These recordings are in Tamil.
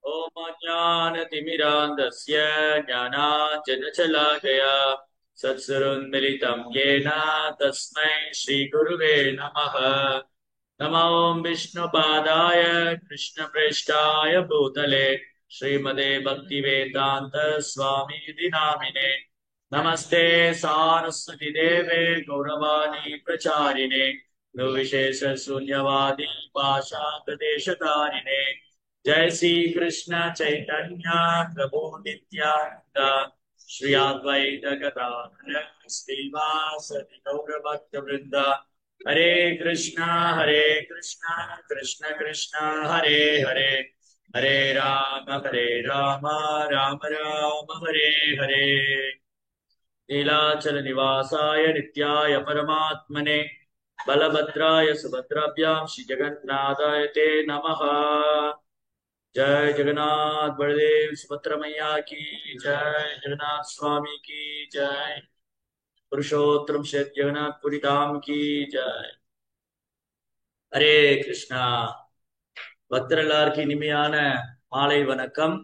ओम ज्ञानतिमिरान्धस्य ज्ञानाञ्जनशलाकया सत्सुरोन्मिलितं येन तस्मै श्रीगुरुवे नमः। नमो विष्णुपादाय कृष्णप्रेष्ठाय भूतले श्रीमते भक्तिवेदान्त स्वामीति नामिने। नमस्ते सारस्वती देवे गौरवाणी प्रचारिणे निर्विशेष शून्यवादी पाशादेशतारिणे। जय श्री कृष्ण चैतन्य प्रभु नित्यानंद श्री अद्वैत गदाधर श्रीवासदि गौर भक्त वृंद। हरे कृष्णा कृष्ण कृष्ण हरे हरे, हरे राम राम राम हरे हरे। नीलाचल निवासाय नित्याय परमात्मने बलभद्राय सुभद्राभ्यां श्री जगन्नाथाय ते नमः। जय जगन्नाथ बलदेव सुभद्रा मैया की जय, जगन्नाथ स्वामी की जय, पुरुषोत्तम श्री जगन्नाथ पुरी धाम की जय। हरे கிருஷ்ணா. பக்தர் எல்லாருக்கும் இனிமையான மாலை வணக்கம்.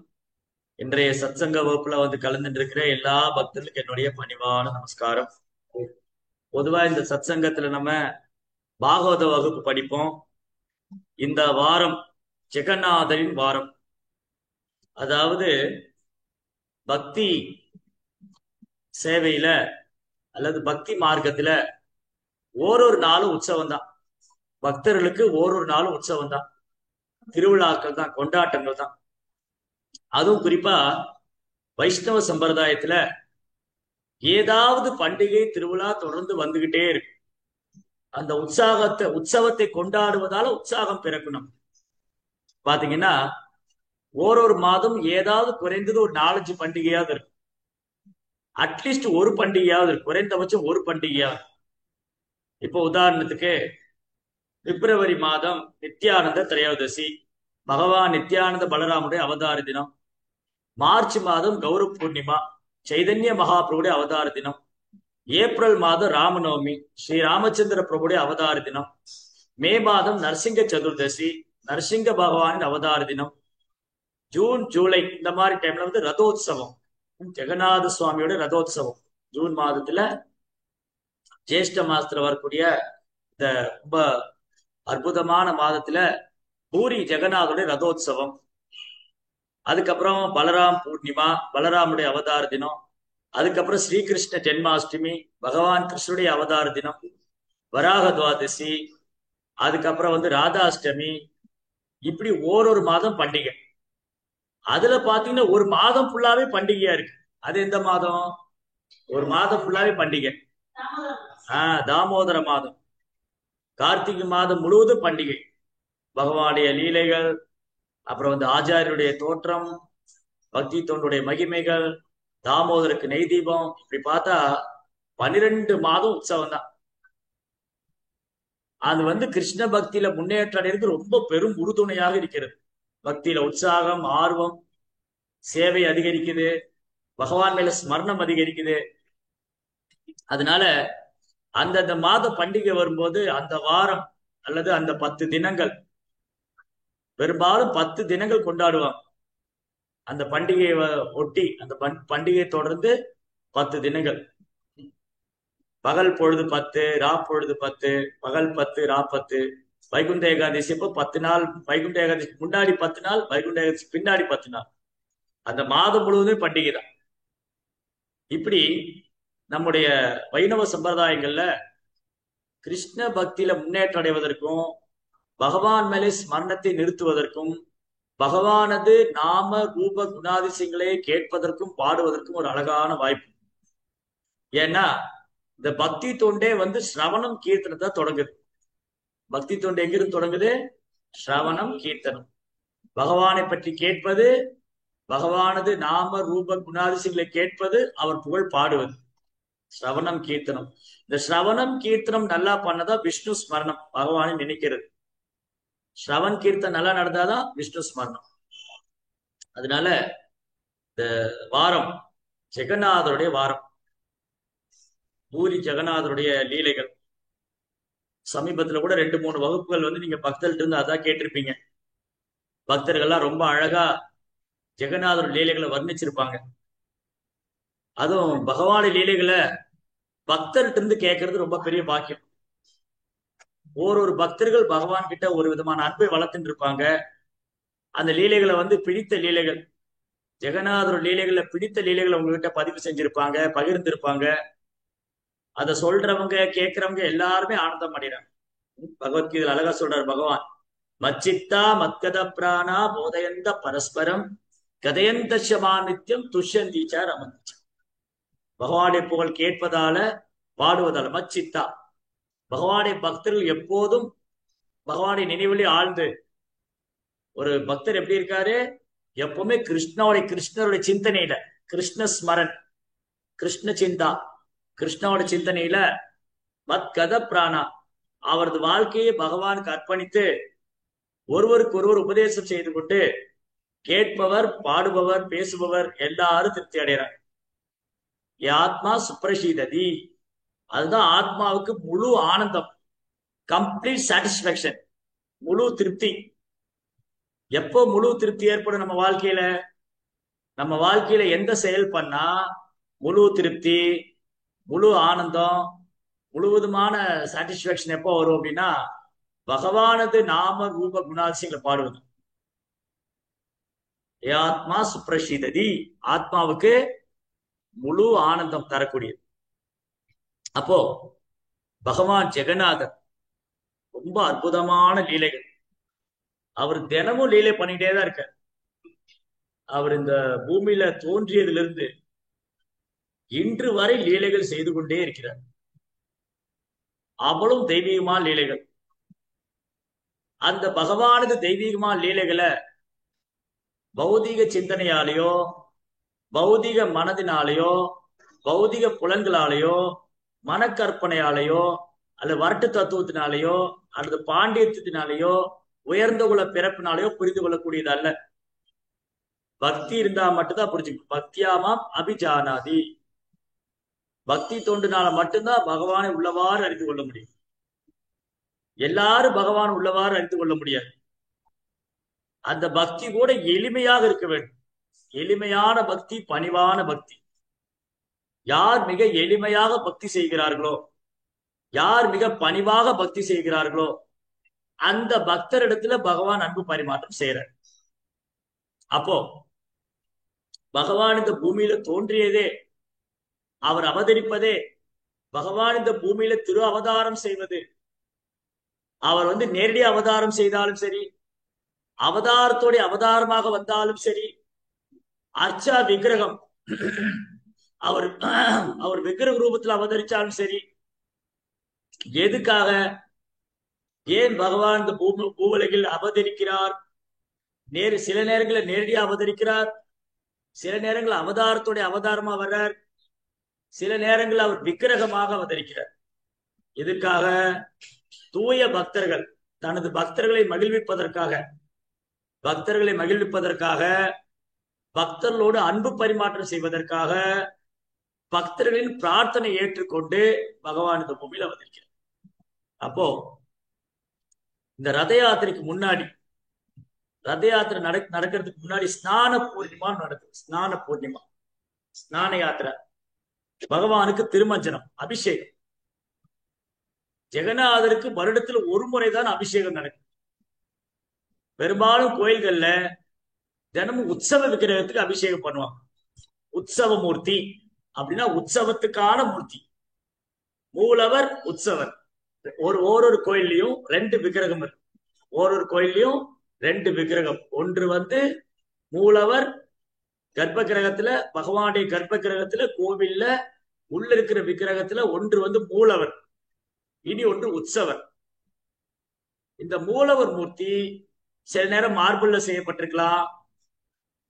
இன்றைய சத்சங்க வகுப்புல கலந்துட்டு இருக்கிற எல்லா பக்தர்களுக்கு என்னுடைய பணிவான நமஸ்காரம். பொதுவா இந்த சத்சங்கத்துல நம்ம பாகவத வகுப்பு படிப்போம். இந்த வாரம் ஜெகநாதரின் வாரம், அதாவது பக்தி சேவையில அல்லது பக்தி மார்க்கத்துல ஓரொரு நாளும் உற்சவம் தான். பக்தர்களுக்கு ஓரொரு நாளும் உற்சவம் தான், திருவிழாக்கள் தான், கொண்டாட்டங்கள் தான். அதுவும் குறிப்பா வைஷ்ணவ சம்பிரதாயத்துல ஏதாவது பண்டிகை திருவிழா தொடர்ந்து வந்துகிட்டே இருக்கு. அந்த உற்சவத்தை கொண்டாடுவதால உற்சாகம் பிறக்கணும். பாத்தீங்கன்னா ஓரொரு மாதம் ஏதாவது குறைந்தது ஒரு 4-5 பண்டிகையாவது இருக்கு. அட்லீஸ்ட் ஒரு பண்டிகையாவது இருக்கு, குறைந்தபட்சம் ஒரு பண்டிகையாவது. இப்போ உதாரணத்துக்கு பிப்ரவரி மாதம் நித்யானந்த திரையோதசி, பகவான் நித்யானந்த பலராமுடைய அவதார தினம். மார்ச் மாதம் கௌர பூர்ணிமா, சைதன்ய மகாபிரபுடைய அவதார தினம். ஏப்ரல் மாதம் ராமநவமி, ஸ்ரீ ராமச்சந்திர பிரபுடைய அவதார தினம். மே மாதம் நரசிங்க சதுர்தசி, நரசிங்க பகவானின் அவதார தினம். ஜூன் ஜூலை இந்த மாதிரி டைம்ல ரதோத்சவம், ஜெகநாத சுவாமியோட ரதோத்சவம். ஜூன் மாதத்துல ஜேஷ்ட மாசத்துல வரக்கூடிய இந்த ரொம்ப அற்புதமான மாதத்துல பூரி ஜெகநாதோடைய ரதோத்சவம். அதுக்கப்புறம் பலராம் பூர்ணிமா, பலராமுடைய அவதார தினம். அதுக்கப்புறம் ஸ்ரீகிருஷ்ண ஜென்மாஷ்டமி, பகவான் கிருஷ்ணனுடைய அவதார தினம். வராக துவாதசி, அதுக்கப்புறம் ராதாஷ்டமி. இப்படி ஓரொரு மாதம் பண்டிகை. அதுல பாத்தீங்கன்னா ஒரு மாதம் ஃபுல்லாவே பண்டிகையா இருக்கு. அது எந்த மாதம்? ஒரு மாதம் ஃபுல்லாவே பண்டிகை. தாமோதர மாதம், கார்த்திகை மாதம் முழுவதும் பண்டிகை. பகவானுடைய லீலைகள், அப்புறம் ஆச்சாரியருடைய தோற்றம், பக்தி தொண்டுடைய மகிமைகள், தாமோதருக்கு நெய் தீபம். இப்படி பார்த்தா 12 மாதம் உற்சவம் தான். அது கிருஷ்ண பக்தியில முன்னேற்றம் அடைகிறது ரொம்ப பெரும் உறுதுணையாக இருக்கிறது. பக்தியில உற்சாகம், ஆர்வம், சேவை அதிகரிக்குது, பகவான் மேல ஸ்மரணம் அதிகரிக்குது. அதனால அந்தந்த மாத பண்டிகை வரும்போது அந்த வாரம் அல்லது அந்த 10 தினங்கள், பெரும்பாலும் 10 தினங்கள் கொண்டாடுவாங்க. அந்த பண்டிகையை ஒட்டி அந்த பண்டிகையை தொடர்ந்து 10 தினங்கள். பகல் பொழுது 10, ரா பொழுது 10, பகல் 10, ரா 10. வைகுண்ட ஏகாதசி அப்போ 10 நாள், வைகுண்ட ஏகாதசி முன்னாடி 10 நாள், வைகுண்ட ஏகாதசி பின்னாடி 10 நாள். அந்த மாதம் முழுவதும் பண்டிகை தான். இப்படி நம்முடைய வைணவ சம்பிரதாயங்கள்ல கிருஷ்ண பக்தியில முன்னேற்றம் அடைவதற்கும், பகவான் மேலே ஸ்மரணத்தை நிறுத்துவதற்கும், பகவானது நாம ரூப குணாதிசயங்களை கேட்பதற்கும் பாடுவதற்கும் ஒரு அழகான வாய்ப்பு. ஏன்னா இந்த பக்தி தொண்டே ஸ்ரவணம் கீர்த்தனத்தை தொடங்குது. பக்தி தொண்டு எங்கிருந்து தொடங்குது? ஸ்ரவணம் கீர்த்தனம். பகவானை பற்றி கேட்பது, பகவானது நாம ரூப குணாதிசயங்களை கேட்பது, அவர் புகழ் பாடுவது, ஸ்ரவணம் கீர்த்தனம். இந்த ஸ்ரவணம் கீர்த்தனம் நல்லா பண்ணதா விஷ்ணு ஸ்மரணம், பகவானை நினைக்கிறது. ஸ்ரவன் கீர்த்தன் நல்லா நடந்தாதான் விஷ்ணு ஸ்மரணம். அதனால இந்த வாரம் ஜெகநாதருடைய வாரம், பூரி ஜெகநாதருடைய லீலைகள். சமீபத்துல கூட 2-3 வகுப்புகள் நீங்க பக்தர்கள்ட்ட இருந்து அதான் கேட்டிருப்பீங்க. பக்தர்கள்லாம் ரொம்ப அழகா ஜெகநாதர் லீலைகளை வர்ணிச்சிருப்பாங்க. அதுவும் பகவான லீலைகளை பக்தர்கிட்ட இருந்து கேட்கறது ரொம்ப பெரிய பாக்கியம். ஒரு பக்தர்கள் பகவான் கிட்ட ஒரு விதமான அன்பை வளர்த்துட்டு இருப்பாங்க. அந்த லீலைகளை பிடித்த லீலைகள், ஜெகநாதர் லீலைகளை பிடித்த லீலைகளை உங்ககிட்ட பதிவு செஞ்சிருப்பாங்க, பகிர்ந்திருப்பாங்க. அதை சொல்றவங்க கேட்கறவங்க எல்லாருமே ஆனந்தம் அடைறாங்க. பகவத்கீதையில அழகா சொல்றாரு பகவான், மச்சித்தா மத்கத பிராணா போதயந்த பரஸ்பரம் கதயந்த நித்தியம் துஷ்யந்தீச்சா ரமந்திச்சா. பகவானுடைய புகழ் கேட்பதால பாடுவதால மச்சித்தா, பகவானுடைய பக்தர்கள் எப்போதும் பகவானுடைய நினைவிலே ஆழ்ந்து, ஒரு பக்தர் எப்படி இருக்காரு, எப்பவுமே கிருஷ்ணருடைய சிந்தனையில, கிருஷ்ண ஸ்மரன், கிருஷ்ண சிந்தா, கிருஷ்ணாவோட சிந்தனையில மத் கத பிராணா, அவரது வாழ்க்கையை பகவானுக்கு அர்ப்பணித்து ஒருவருக்கு ஒருவர் உபதேசம் செய்து கொண்டு கேட்பவர், பாடுபவர், பேசுபவர் எல்லாரும் திருப்தி அடைகிறாங்க. ஆத்மா சுப்ரசீததி, அதுதான் ஆத்மாவுக்கு முழு ஆனந்தம், கம்ப்ளீட் சாட்டிஸ்பாக்சன், முழு திருப்தி. எப்போ முழு திருப்தி ஏற்படும் நம்ம வாழ்க்கையில? நம்ம வாழ்க்கையில எந்த செயல் பண்ணா முழு திருப்தி, முழு ஆனந்தம், முழுவதுமான சாட்டிஸ்பாக்சன் எப்போ வரும் அப்படின்னா, பகவானது நாம ரூப குணாதிசயங்களை பாடுவது. ஆத்மா சுப்ரசீததி, ஆத்மாவுக்கு முழு ஆனந்தம் தரக்கூடியது. அப்போ பகவான் ஜெகநாதர் ரொம்ப அற்புதமான லீலைகள், அவர் தினமும் லீலை பண்ணிட்டே தான் இருக்கார். அவர் இந்த பூமியில தோன்றியதிலிருந்து இன்று வரை லீலைகள் செய்து கொண்டே இருக்கிறார். அவ்வளவு தெய்வீகமான லீலைகள். அந்த பகவானது தெய்வீகமான லீலைகளை பௌதீக சிந்தனையாலேயோ, பௌதீக மனதினாலேயோ, பௌதிக புலன்களாலேயோ, மனக்கற்பனையாலேயோ, அல்லது வரட்டு தத்துவத்தினாலேயோ, அல்லது பாண்டியத்தினாலேயோ, உயர்ந்த குல பிறப்பினாலேயோ புரிந்து கொள்ளக்கூடியது அல்ல. பக்தி இருந்தா மட்டும்தான் புரிஞ்சுக்கணும். பக்தியாமாம் அபிஜானாதி, பக்தி தொண்டுனால மட்டும்தான் பகவானை உள்ளவாறு அறிந்து கொள்ள முடியும். எல்லாரும் பகவான் உள்ளவாறு அறிந்து கொள்ள முடியாது. அந்த பக்தி கூட எளிமையாக இருக்க வேண்டும். எளிமையான பக்தி, பணிவான பக்தி. யார் மிக எளிமையாக பக்தி செய்கிறார்களோ, யார் மிக பணிவாக பக்தி செய்கிறார்களோ, அந்த பக்தரிடத்துல பகவான் அன்பு பரிமாற்றம் செய்யறார். அப்போ பகவான் இந்த பூமியில தோன்றியதே, அவர் அவதரிப்பதே, பகவான் இந்த பூமியில திரு அவதாரம் செய்வது, அவர் நேரடி அவதாரம் செய்தாலும் சரி, அவதாரத்தோட அவதாரமாக வந்தாலும் சரி, அர்ச்சா விக்கிரகம் அவர் அவர் விக்கிரக ரூபத்தில் அவதரிச்சாலும் சரி, எதுக்காக, ஏன் பகவான் இந்த பூவுலகில் அவதரிக்கிறார்? சில நேரங்களில் நேரடியாக அவதரிக்கிறார், சில நேரங்கள் அவதாரத்தோட அவதாரமா வர்றார், சில நேரங்கள் அவர் விக்கிரகமாக அவதரிக்கிறார். எதுக்காக? தூய பக்தர்கள் தனது பக்தர்களை மகிழ்விப்பதற்காக, பக்தர்களை மகிழ்விப்பதற்காக, பக்தர்களோடு அன்பு பரிமாற்றம் செய்வதற்காக, பக்தர்களின் பிரார்த்தனை ஏற்றுக்கொண்டு பகவான் இந்த பூமியில் அவதரிக்கிறார். அப்போ இந்த ரத யாத்திரைக்கு முன்னாடி, ரத யாத்திரை நடக்கிறதுக்கு முன்னாடி ஸ்நான பூர்ணிமா நடக்குது. ஸ்நான பூர்ணிமா, ஸ்நான யாத்திரை, பகவானுக்கு திருமஞ்சனம், அபிஷேகம். ஜெகநாதருக்கு வருடத்தில் ஒரு முறைதான் அபிஷேகம் நடக்கும். பெரும்பாலும் கோயில்கள்ல தினமும் உற்சவ விக்கிரகத்துக்கு அபிஷேகம் பண்ணுவாங்க. உற்சவ மூர்த்தி அப்படின்னா உற்சவத்துக்கான மூர்த்தி. மூலவர், உற்சவர். ஒரு கோயில்லையும் ரெண்டு விக்கிரகம் இருக்கு. ஒரு கோயில்லையும் ரெண்டு விக்கிரகம். ஒன்று மூலவர் கர்ப்ப கிரகத்துல, பகவானுடைய கர்ப்ப கிரகத்துல, கோவில்ல உள்ள இருக்கிற விக்கிரகத்துல ஒன்று மூலவர், இனி ஒன்று உற்சவர். இந்த மூலவர் மூர்த்தி சில நேரம் மார்பிள்ல செய்யப்பட்டிருக்கலாம்,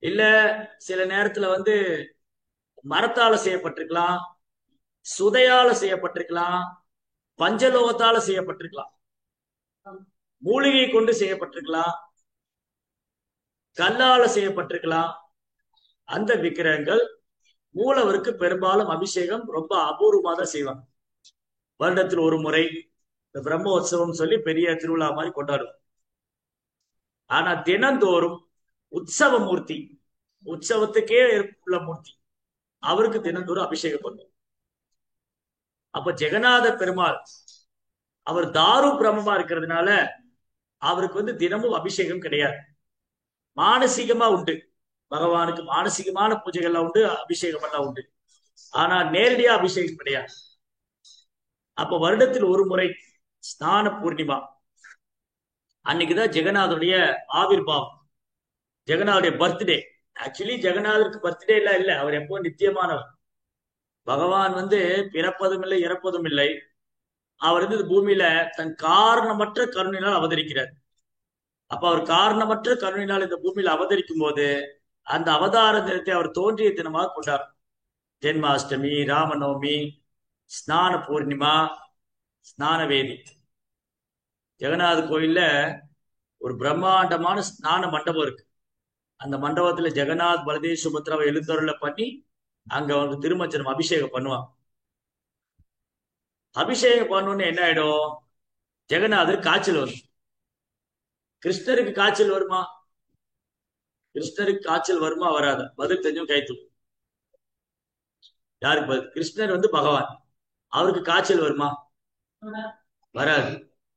இல்ல சில நேரத்துல மரத்தால செய்யப்பட்டிருக்கலாம், சுதையால செய்யப்பட்டிருக்கலாம், பஞ்சலோகத்தால செய்யப்பட்டிருக்கலாம், மூலிகை கொண்டு செய்யப்பட்டிருக்கலாம், கல்லால செய்யப்பட்டிருக்கலாம். அந்த விக்கிரகங்கள் மூலவருக்கு பெரும்பாலும் அபிஷேகம் ரொம்ப அபூர்வமா தான் செய்வாங்க. வருடத்தில் ஒரு முறை இந்த பிரம்மோற்சவம் சொல்லி பெரிய திருவிழா மாதிரி கொண்டாடுவோம். ஆனா தினந்தோறும் உற்சவ மூர்த்தி, உற்சவத்துக்கே உள்ள மூர்த்தி. அவருக்கு தினந்தோறும் அபிஷேகம் பண்ணும். அப்ப ஜெகநாத பெருமாள் அவர் தாரு பிரம்மமா இருக்கிறதுனால அவருக்கு தினமும் அபிஷேகம் கிடையாது. மானசீகமா உண்டு. பகவானுக்கு மானசீகமான பூஜைகள்லாம் உண்டு, அபிஷேகம் எல்லாம் உண்டு. ஆனா நேரடியா அபிஷேகம் கிடையாது. அப்ப வருடத்தில் ஒரு முறை ஸ்நான பூர்ணிமா அன்னைக்குதான் ஜெகநாதனுடைய ஆவிர்வாவம், ஜெகநாதனுடைய பர்த்டே. ஆக்சுவலி ஜெகநாதருக்கு பர்த்டே எல்லாம் இல்ல, அவர் எப்போ நித்தியமானவர். பகவான் பிறப்பதும் இல்லை இறப்பதும் இல்லை. அவர் இந்த பூமியில தன் காரணமற்ற கருணையினால் அவதரிக்கிறார். அப்ப அவர் காரணமற்ற கருணையினால் இந்த பூமியில அவதரிக்கும் போது அந்த அவதார தினத்தை அவர் தோன்றிய தினமாக கொண்டார். ஜென்மாஷ்டமி, ராமநவமி, ஸ்நான பூர்ணிமா, ஸ்நான வேதி. ஜெகநாத கோயில்ல ஒரு பிரம்மாண்டமான ஸ்நான மண்டபம் இருக்கு. அந்த மண்டபத்துல ஜெகநாத், பலதேவ், சுபத்ராவை எழுந்தருளை பண்ணி அங்க திருமஞ்சனம் அபிஷேகம் பண்ணுவாங்க. அபிஷேகம் பண்ணோன்னு என்ன ஆயிடும்? ஜெகநாதர் காய்ச்சல் வரும். கிருஷ்ணருக்கு காய்ச்சல் வருமா? கிருஷ்ணருக்கு காய்ச்சல் வருமா வராதா? பதில் தெரிஞ்சும் கைத்து. யாருக்கு பதில்? கிருஷ்ணர் பகவான், அவருக்கு காய்ச்சல் வருமா? வராது.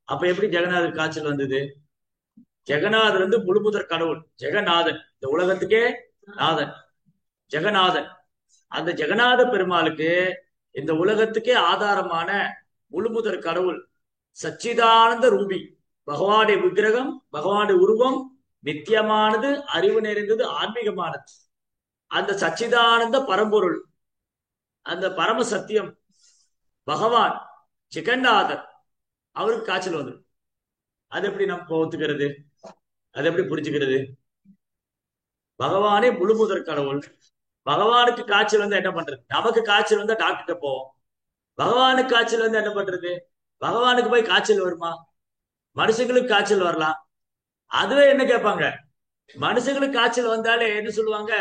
அப்ப எப்படி ஜெகநாதர் காய்ச்சல் வந்தது? ஜெகநாதர் முழுமுதற் கடவுள், ஜெகநாதன், இந்த உலகத்துக்கே நாதன், ஜெகநாதன். அந்த ஜெகநாத பெருமாளுக்கு இந்த உலகத்துக்கே ஆதாரமான முழுமுதற் கடவுள், சச்சிதானந்த ரூபி, பகவானுடைய விக்கிரகம், பகவானுடைய உருவம் நித்தியமானது, அறிவு நிறைந்தது, ஆன்மீகமானது. அந்த சச்சிதானந்த பரம்பொருள், அந்த பரம சத்தியம் பகவான் ஜெகநாதர், அவருக்கு காய்ச்சல் வந்துடும். அது எப்படி நம்ம ஒத்துக்கிறது? அது எப்படி புரிஞ்சுக்கிறது? பகவானே முழுமுதற் கடவுள், பகவானுக்கு காய்ச்சல் என்ன பண்றது? நமக்கு காய்ச்சல் டாக்டர்கிட்ட போவோம். பகவானுக்கு காய்ச்சல் என்ன பண்றது? பகவானுக்கு போய் காய்ச்சல் வருமா? மனுஷங்களுக்கு காய்ச்சல் வரலாம். அதுவே என்ன கேட்பாங்க? மனுஷங்களுக்கு காய்ச்சல் வந்தாலே என்ன சொல்லுவாங்க?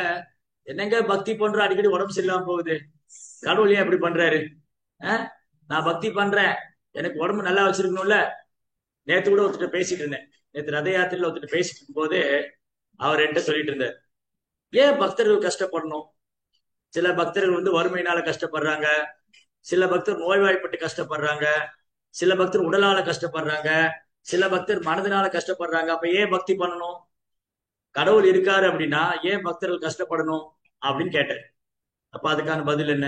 என்னங்க பக்தி பண்றோம், அடிக்கடி உடம்பு சரியில்லாம போகுது, கடவுள் ஏன் எப்படி பண்றாரு? நான் பக்தி பண்றேன், எனக்கு உடம்பு நல்லா வச்சிருக்கணும்ல. நேத்து கூட ஒருத்தர் பேசிட்டு இருந்தேன். நேற்று ரத யாத்திரையில ஒருத்தர் பேசிட்டு இருக்கும் போது அவர் என்கிட்ட சொல்லிட்டு இருந்தார், ஏன் பக்தர்கள் கஷ்டப்படணும்? சில பக்தர்கள் வறுமையினால கஷ்டப்படுறாங்க, சில பக்தர் நோய்வாய்ப்பட்டு கஷ்டப்படுறாங்க, சில பக்தர் உடலால கஷ்டப்படுறாங்க, சில பக்தர் மனதினால கஷ்டப்படுறாங்க. அப்ப ஏன் பக்தி பண்ணணும்? கடவுள் இருக்காரு அப்படின்னா ஏன் பக்தர்கள் கஷ்டப்படணும் அப்படின்னு கேட்டார். அப்ப அதுக்கான பதில் என்ன?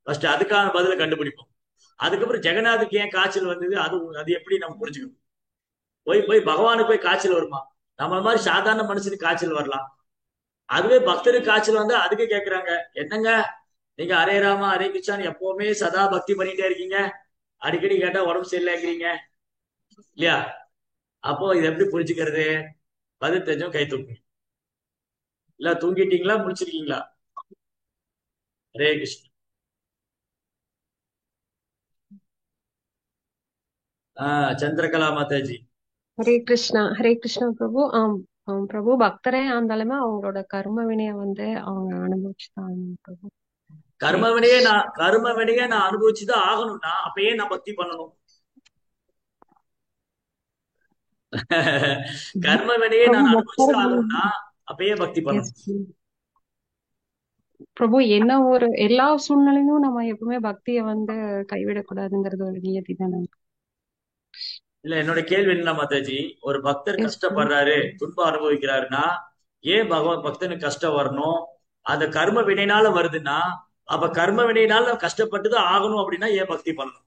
ஃபர்ஸ்ட் அதுக்கான பதிலை கண்டுபிடிப்போம். அதுக்கப்புறம் ஜெகநாதுக்கு ஏன் காய்ச்சல் வந்தது, அது எப்படி நம்ம புரிஞ்சுக்கணும். போய் போய் பகவானுக்கு போய் காய்ச்சல் வருமா? நம்ம மாதிரி சாதாரண மனுஷனுக்கு காய்ச்சல் வரலாம். அதுவே பக்தருக்கு காய்ச்சல் வந்தா அதுக்கு கேட்கிறாங்க, என்னங்க நீங்க ஹரே ராமா ஹரே கிருஷ்ணான்னு எப்பவுமே சதா பக்தி பண்ணிட்டே இருக்கீங்க, அடிக்கடி கேட்டா உடம்பு சரியில்லைங்கிறீங்க இல்லையா? அப்போ இது எப்படி புரிஞ்சுக்கிறது? பதில் தெரிஞ்சும் கை தூக்குங்க. இல்ல தூங்கிட்டீங்களா, முடிச்சிருக்கீங்களா? ஹரே கிருஷ்ணா. சந்திரகலா மாதாஜி. ஹரே கிருஷ்ணா பிரபு. பிரபு பக்தரே ஆனாலுமே அவங்களோட கர்ம வினைய அவங்க அனுபவிச்சுதான் பிரபு. கர்ம வினையே நான் அனுபவிச்சுதான் ஆகணும்னா அப்ப ஏன் நான் பக்தி பண்ணணும்? கர்ம வினையே நான் அனுபவிச்சுதான் ஆகணும்னா அப்ப ஏன் பக்தி பண்ணணும்? பிரபு என்ன ஒரு எல்லா சூழ்நிலையும் நம்ம எப்பவுமே பக்திய கைவிடக்கூடாதுங்கிறது ஒரு நியதி தானே. இல்ல, என்னோட கேள்வி என்ன மாதாஜி, ஒரு பக்தர் கஷ்டப்படுறாரு, துன்பம் அனுபவிக்கிறாருன்னா ஏன் பக்தனுக்கு கஷ்டம் வரணும்? அந்த கர்ம வினைனால வருதுன்னா அப்ப கர்ம வினையினால கஷ்டப்பட்டுதான் ஆகணும் அப்படின்னா ஏன் பக்தி பண்ணணும்?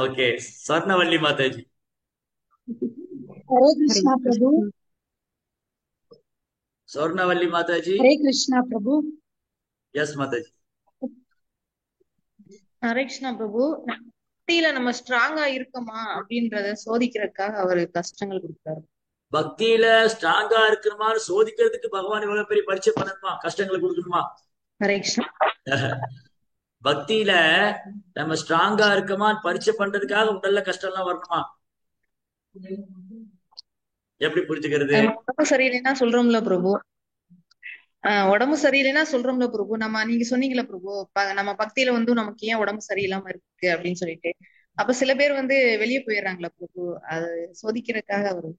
ஓகே, ஸ்வர்ணவல்லி மாதாஜி. ஹரே கிருஷ்ணா பிரபு. ஸ்வர்ணவல்லி மாதாஜி. ஹரே கிருஷ்ணா பிரபு. எஸ் மாதாஜி. ஹரே கிருஷ்ணா பிரபு. பக்தியில நம்ம ஸ்ட்ராங்கா இருக்கோமா அப்படின்றத சோதிக்கிறதுக்காக அவரு கஷ்டங்கள் கொடுத்தாரு. பக்தியில ஸ்ட்ராங்கா இருக்கணுமா சோதிக்கிறதுக்கு பகவான் இவ்வளவு பெரிய பரிச்சை பண்ணணுமா, கஷ்டங்களை கொடுக்கணுமா? ஹரே கிருஷ்ணா. பக்தியில நம்ம ஸ்ட்ராங்கா இருக்கமா பரிச்சை பண்றதுக்காக உடல்ல கஷ்டம் எல்லாம் வரணுமா? எப்படி புரிஞ்சுக்கிறது? உடம்பு சரியில்லைன்னா சொல்றோம்ல பிரபு. உடம்பு சரியில்லைன்னா சொல்றோம்ல பிரபு. நீங்க சொன்னீங்களா பிரபு, நம்ம பக்தியில நமக்கு ஏன் உடம்பு சரியில்லாம இருக்கு அப்படின்னு சொல்லிட்டு. அப்ப சில பேர் வெளியே போயிடுறாங்களா பிரபு, அது சோதிக்கிறதுக்காக அவரு.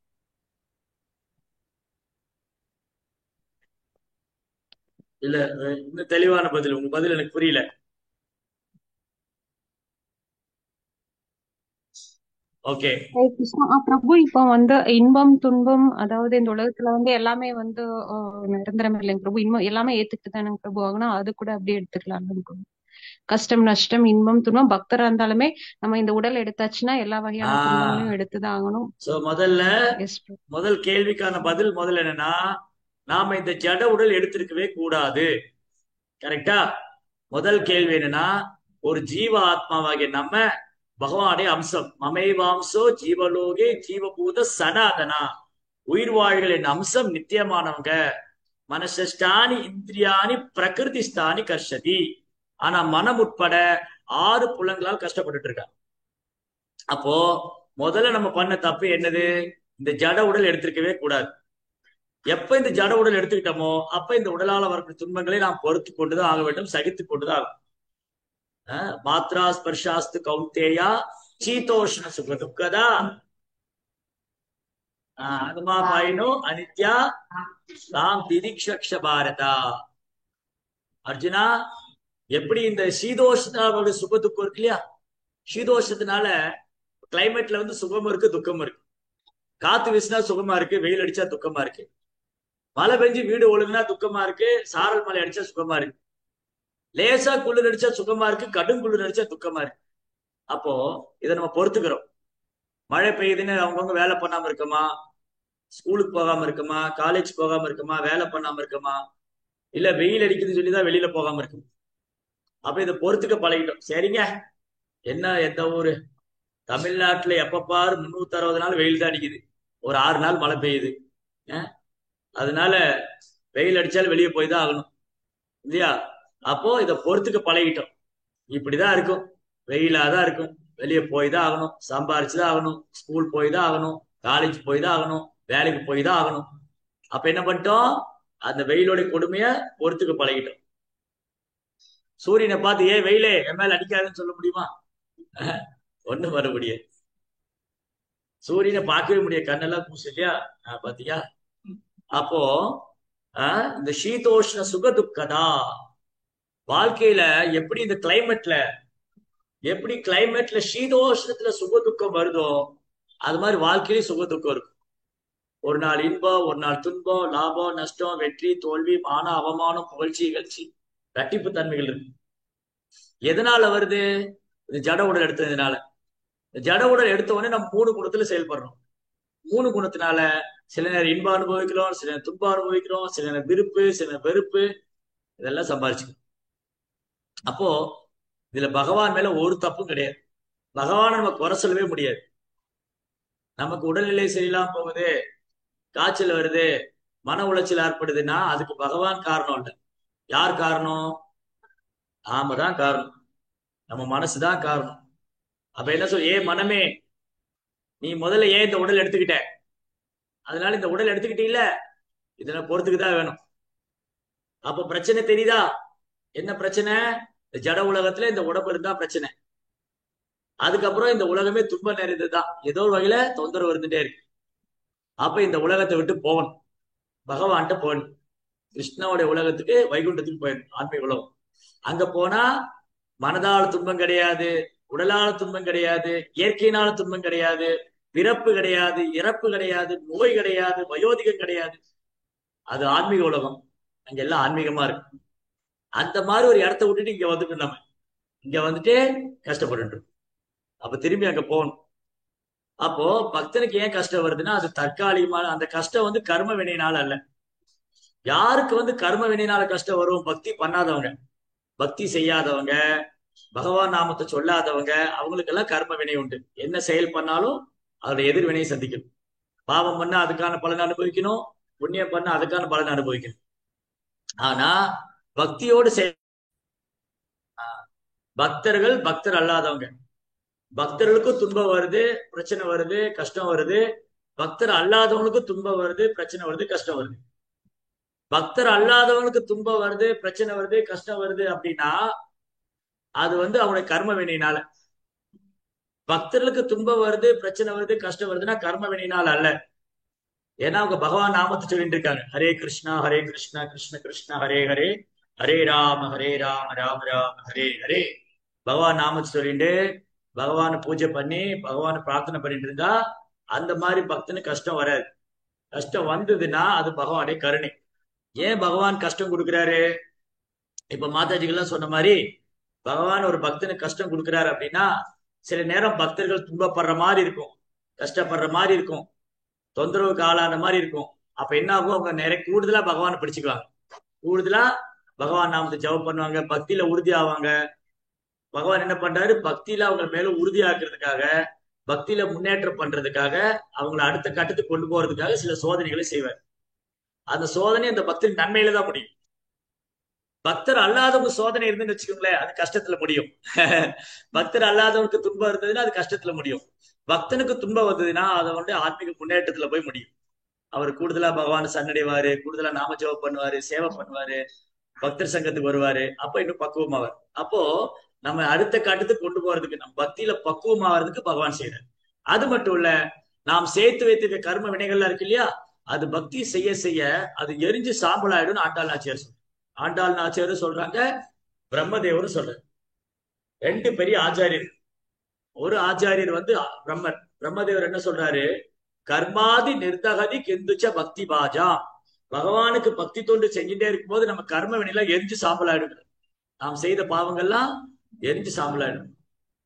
இல்ல இன்னும் தெளிவான பதில், உங்க பதில் எனக்கு புரியல. ஓகே. ஹரே கிருஷ்ணா. பிரபு இப்போ வந்து இன்பம் துன்பம் அதாவது இந்த உலகத்துல வந்து எல்லாமே வந்து நிரந்தரம் இல்லைங்க பிரபு. இன்பம் எல்லாமே ஏத்துக்கிட்டு தானங்க பிரபு ஆகணும். அது கூட அப்படியே எடுத்துக்கலாம் பிரபு. கஷ்டம் நஷ்டம் இன்பம் துன்பம் பக்தரா இருந்தாலுமே நம்ம இந்த உடல் எடுத்தாச்சுன்னா எல்லா வகையான ஆஹ் துன்பங்களையும் எடுத்துதான் ஆகணும். சோ முதல்ல எஸ் பிரபு. முதல் கேள்விக்கான பதில் முதல்ல என்னன்னா, நாம இந்த ஜட உடல் எடுத்திருக்கவே கூடாது. கரெக்டா? முதல் கேள்வி என்னன்னா, ஒரு ஜீவ ஆத்மாவாகிய நம்ம பகவானுடைய அம்சம். மமைவாம்சோ ஜீவலோகே ஜீவபூத சனாதனா. உயிர் வாழ்களின் அம்சம் நித்தியமானவங்க. மனசஸ்டானி இந்திரியாணி பிரகிருதிஸ்தானி கர்ஷதி. ஆனா மனம் உட்பட 6 புலங்களால் கஷ்டப்பட்டுட்டு இருக்காங்க. அப்போ முதல்ல நம்ம பண்ண தப்பு என்னது? இந்த ஜட உடல் எடுத்திருக்கவே கூடாது. எப்ப இந்த ஜட உடல் எடுத்துக்கிட்டோமோ அப்ப இந்த உடலால வரக்கூடிய துன்பங்களை நாம் பொறுத்து கொண்டுதான் ஆக வேண்டும், சகித்து கொண்டுதான் ஆகும். மாத்ரா ஸ்பர்ஷாஸ்து கௌந்தேயா சீதோஷ்ண சுக துக்கதா அனுமா பாயினோ அனித்யா தாம் திதிக்ஷக்ஷ பாரதா. அர்ஜுனா, எப்படி இந்த சீதோஷ்ண சுக துக்கம் இருக்கு இல்லையா? சீதோஷத்தினால கிளைமேட்ல வந்து சுகமும் இருக்கு துக்கமும் இருக்கு. காத்து வீசினா சுகமா இருக்கு, வெயில் அடிச்சா துக்கமா இருக்கு. மழை பெஞ்சு வீடு ஒழுங்குனா துக்கமா இருக்கு, சாரல் மழை அடிச்சா சுகமா இருக்கு. லேசா குளிர் அடிச்சா சுகமா இருக்கு, கடும் குளிர் அடிச்சா துக்கமா இருக்கு. அப்போ இதை நம்ம பொறுத்துக்கிறோம். மழை பெய்யுதுன்னு அவங்கவுங்க வேலை பண்ணாம இருக்குமா, ஸ்கூலுக்கு போகாம இருக்குமா, காலேஜ் போகாம இருக்குமா, வேலை பண்ணாம இருக்குமா, இல்ல வெயில் அடிக்குதுன்னு சொல்லிதான் வெளியில போகாம இருக்கும். அப்ப இதை பொறுத்துக்க பழகிட்டோம். சரிங்க, என்ன எந்த ஊரு? தமிழ்நாட்டுல எப்ப பாரு 360 நாள் வெயில் தான் அடிக்குது, ஒரு 6 நாள் மழை பெய்யுது. அதனால வெயில் அடிச்சாலும் வெளியே போய் தான் ஆகணும் இல்லையா? அப்போ இதை பொறுத்துக்க பழகிட்டோம். இப்படிதான் இருக்கும், வெயிலாதான் இருக்கும், வெளியே போய் தான் ஆகணும், சம்பாரிச்சுதான் ஆகணும், ஸ்கூல் போய் தான் ஆகணும், காலேஜ் போய் தான் ஆகணும், வேலைக்கு போய் தான் ஆகணும். அப்ப என்ன பண்ணிட்டோம்? அந்த வெயிலோட கொடுமைய பொறுத்துக்க பழகிட்டோம். சூரியனை பார்த்து ஏன் வெயிலே என் மேல அடிக்காதுன்னு சொல்ல முடியுமா? ஒண்ணும் வர முடியாது. சூரியனை பார்க்கவே முடியாது, கண்ணெல்லாம் பூசு இல்லையா? பாத்தியா? அப்போ இந்த சீதோஷ்ண சுக துக்கதா. வாழ்க்கையில எப்படி இந்த கிளைமேட்ல சீதோஷ்ணத்துல சுக துக்கம் வருதோ அது மாதிரி வாழ்க்கையில சுக துக்கம் இருக்கும். ஒரு நாள் இன்பம், ஒரு நாள் துன்பம், லாபம் நஷ்டம், வெற்றி தோல்வி, மான அவமானம், புகழ்ச்சி இகழ்ச்சி, இரட்டிப்பு தன்மைகள் இருக்கு. எதனால வருது? இந்த ஜட உடல் எடுத்ததுனால. இந்த ஜட உடல் எடுத்த உடனே நம்ம 3 குணத்துல செயல்படுறோம். 3 குணத்தினால சில நேரம் இன்பம் அனுபவிக்கிறோம், சில நேரம் துன்பம் அனுபவிக்கிறோம், சில நேரம் விருப்பு, சில நேரம் வெறுப்பு, இதெல்லாம் சம்பாரிச்சுக்கணும். அப்போ இதுல பகவான் மேல ஒரு தப்பும் கிடையாது. பகவானை நம்ம குறை சொல்லவே முடியாது. நமக்கு உடல்நிலை சரியில்லாம போகுது, காய்ச்சல் வருது, மன உளைச்சல் ஏற்படுதுன்னா அதுக்கு பகவான் காரணம் இல்லை. யார் காரணம்? நாம தான் காரணம், நம்ம மனசுதான் காரணம். அப்ப என்ன சொல், ஏன் மனமே, நீ முதல்ல ஏன் இந்த உடல் எடுத்துக்கிட்ட? அதனால இந்த உடல் எடுத்துக்கிட்டீல்ல, இதெல்லாம் பொறுத்துக்குதான் வேணும். அப்ப பிரச்சனை தெரியுதா? என்ன பிரச்சனை? இந்த ஜட உலகத்துல இந்த உடம்பு இருந்தா பிரச்சனை. அதுக்கப்புறம் இந்த உலகமே துன்ப நிறைந்ததுதான், ஏதோ ஒரு வகையில தொந்தரவு இருந்துட்டே இருக்கு. அப்ப இந்த உலகத்தை விட்டு போகணும், பகவான்கிட்ட போகணும். கிருஷ்ணாவுடைய உலகத்துக்கு, வைகுண்டத்துக்கு போயிடணும், ஆன்மீக உலகம். அங்க போனா மனதால துன்பம் கிடையாது, உடலால துன்பம் கிடையாது, இயற்கையினால துன்பம் கிடையாது, பிறப்பு கிடையாது, இறப்பு கிடையாது, நோய் கிடையாது, வயோதிகம் கிடையாது. அது ஆன்மீக உலகம். அங்க எல்லாம் ஆன்மீகமா இருக்கு. அந்த மாதிரி ஒரு இடத்த விட்டுட்டு இங்க வந்துட்டு நம்ம இங்க வந்துட்டு கஷ்டப்பட்டு, அப்ப திரும்பி அங்க போகணும். அப்போ பக்தனுக்கு ஏன் கஷ்டம் வருதுன்னா அது தற்காலிகமான, அந்த கஷ்டம் வந்து கர்ம வினையினால அல்ல. யாருக்கு வந்து கர்ம வினையினால கஷ்டம் வரும்? பக்தி பண்ணாதவங்க, பக்தி செய்யாதவங்க, பகவான் நாமத்தை சொல்லாதவங்க, அவங்களுக்கெல்லாம் கர்ம வினை உண்டு. என்ன செயல் பண்ணாலும் அதோட எதிர்வினையை சந்திக்கணும். பாவம் பண்ணா அதுக்கான பலனை அனுபவிக்கணும், புண்ணியம் பண்ணா அதுக்கான பலனை அனுபவிக்கணும். ஆனா பக்தியோடு பக்தர்கள், பக்தர் அல்லாதவங்க, பக்தர்களுக்கும் துன்பம் வருது, பிரச்சனை வருது, கஷ்டம் வருது. பக்தர் அல்லாதவங்களுக்கும் துன்பம் வருது, பிரச்சனை வருது, கஷ்டம் வருது. பக்தர் அல்லாதவங்களுக்கு துன்பம் வருது, பிரச்சனை வருது, கஷ்டம் வருது அப்படின்னா அது வந்து அவனுடைய கர்ம வினையினால. பக்தர்களுக்கு துன்பம் வருது, பிரச்சனை வருது, கஷ்டம் வருதுன்னா கர்ம வினையினால அல்ல. ஏன்னா அவங்க பகவான் நாமத்தை சொல்லிட்டு இருக்காங்க, ஹரே கிருஷ்ணா ஹரே கிருஷ்ணா கிருஷ்ண கிருஷ்ணா ஹரே ஹரே, ஹரே ராம ஹரே ராம ராம ராம ஹரே ஹரே. பகவான் நாம சொல்லிட்டு பகவானை பூஜை பண்ணி பகவானை பிரார்த்தனை பண்ணிட்டு இருந்தா அந்த மாதிரி பக்தனுக்கு கஷ்டம் வராது. கஷ்டம் வந்ததுன்னா அது பகவானுடைய கருணை. ஏன் பகவான் கஷ்டம் கொடுக்குறாரு? இப்ப மாதாஜிகள்லாம் சொன்ன மாதிரி பகவான் ஒரு பக்தனுக்கு கஷ்டம் கொடுக்குறாரு அப்படின்னா சில நேரம் பக்தர்கள் துன்பப்படுற மாதிரி இருக்கும், கஷ்டப்படுற மாதிரி இருக்கும், தொந்தரவுக்கு ஆளான மாதிரி இருக்கும். அப்ப என்ன ஆகும்? அவங்க நிறைய கூடுதலா பகவானை பிடிச்சுக்குவாங்க, கூடுதலா பகவான் நாமத்தை ஜெபம் பண்ணுவாங்க, பக்தியில உறுதி ஆவாங்க. பகவான் என்ன பண்றாரு? பக்தியில அவங்க மேல உறுதி ஆக்குறதுக்காக, பக்தியில முன்னேற்றம் பண்றதுக்காக, அவங்கள அடுத்த கட்டத்துக்கு கொண்டு போறதுக்காக சில சோதனைகளை செய்வார். அந்த சோதனை அந்த பக்தரின் நன்மையில தான் முடியும். பக்தர் அல்லாதவங்க சோதனை இருந்துன்னு வச்சுக்கோங்களேன், அது கஷ்டத்துல முடியும். பக்தர் அல்லாதவனுக்கு துன்பம் இருந்ததுன்னா அது கஷ்டத்துல முடியும். பக்தனுக்கு துன்பம் வந்ததுன்னா அதை வந்து ஆத்மீக முன்னேற்றத்துல போய் முடியும். அவர் கூடுதலா பகவான் சன்னடைவாரு, கூடுதலா நாம ஜெபம் பண்ணுவாரு, சேவை பண்ணுவாரு, பக்தர் சங்கத்துக்கு வருவாரு. அப்ப இன்னும் பக்குவமாவார். அப்போ நம்ம அடுத்த கட்டத்துக்கு கொண்டு போறதுக்கு, நம்ம பக்தியில பக்குவமாவதுக்கு பகவான் செய்யறாரு. அது மட்டும் இல்ல, நாம் சேர்த்து வைத்திருக்க கர்ம வினைகள்லாம் இருக்கு இல்லையா, அது பக்தி செய்ய செய்ய அது எரிஞ்சு சாம்பல் ஆயிடும். ஆண்டாள் நாச்சியார் சொல்றாங்க. ஆண்டாள் நாச்சியார் சொல்றாங்க, பிரம்மதேவரும் சொல்றாரு. ரெண்டு பெரிய ஆச்சாரியர். ஒரு ஆச்சாரியர் வந்து பிரம்மர். பிரம்மதேவர் என்ன சொல்றாரு? கர்மாதி நிர்தகதி கெந்துச்ச பக்தி பாஜா. பகவானுக்கு பக்தி தொண்டு செஞ்சுட்டே இருக்கும்போது நம்ம கர்ம வினைலாம் எரிஞ்சு சாம்பலாயிடும். நாம் செய்த பாவங்கள்லாம் எரிஞ்சு சாம்பலாயிடும்.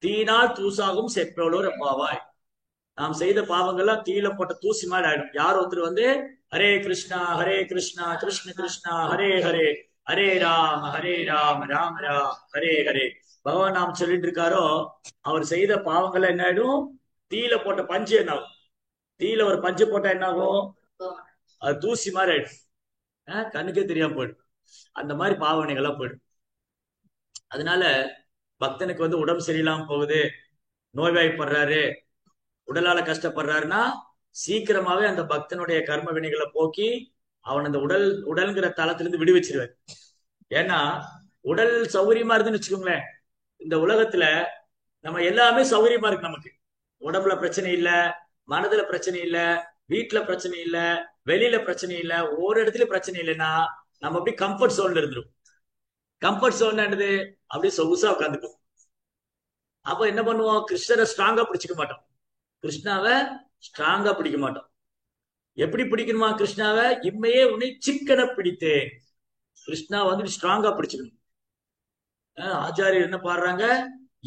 தீனால் தூசாகும் செப்போலோர் அப்பாவாய். நாம் செய்த பாவங்கள்லாம் தீயில போட்ட தூசி மாதிரி ஆயிடும். யார் ஒருத்தர் வந்து ஹரே கிருஷ்ணா கிருஷ்ண கிருஷ்ணா ஹரே ஹரே, ஹரே ராம ராம ராம் ஹரே ஹரே பகவான் நாம் சொல்லிட்டு இருக்காரோ, அவர் செய்த பாவங்கள்லாம் என்ன ஆயிடும்? தீயில போட்ட பஞ்சு என்ன ஆகும்? தீயில ஒரு பஞ்சு போட்டா என்ன ஆகும்? அது தூசி மாதிரி ஆயிடும். கண்ணுக்கே தெரியாம போயிடும். அந்த மாதிரி பாவனைகள்லாம் போயிடும். அதனால பக்தனுக்கு வந்து உடம்பு சரியில்லாம போகுது, நோய்வாய்ப்படுறாரு, உடலால கஷ்டப்படுறாருன்னா சீக்கிரமாவே அந்த பக்தனுடைய கர்ம வினைகளை போக்கி அவன் அந்த உடல்ங்கிற தளத்திலிருந்து விடுவிச்சிருவார். ஏன்னா உடல் சௌகரியமா இருந்துன்னு வச்சுக்கோங்களேன், இந்த உலகத்துல நம்ம எல்லாமே சௌகரியமா இருக்கு. நமக்கு உடம்புல பிரச்சனை இல்ல, மனதுல பிரச்சனை இல்ல, வீட்டுல பிரச்சனை இல்ல, வெளியில பிரச்சனை இல்ல, ஒரு இடத்துல பிரச்சனை இல்லைன்னா நம்ம அப்படி கம்ஃபர்ட் ஜோன்ல இருந்துரும். கம்ஃபர்ட் ஜோன் என்னது? அப்படி சொகுசா உட்காந்துக்கும். அப்ப என்ன பண்ணுவோம்? கிருஷ்ணரை ஸ்ட்ராங்கா பிடிச்சிக்க மாட்டோம், கிருஷ்ணாவை ஸ்ட்ராங்கா பிடிக்க மாட்டோம். எப்படி பிடிக்கணுமா கிருஷ்ணாவை? இம்மையே உன்னை சிக்கன பிடித்தேன். கிருஷ்ணா வந்து ஸ்ட்ராங்கா பிடிச்சிக்கணும். ஆச்சாரியர் என்ன பாடுறாங்க?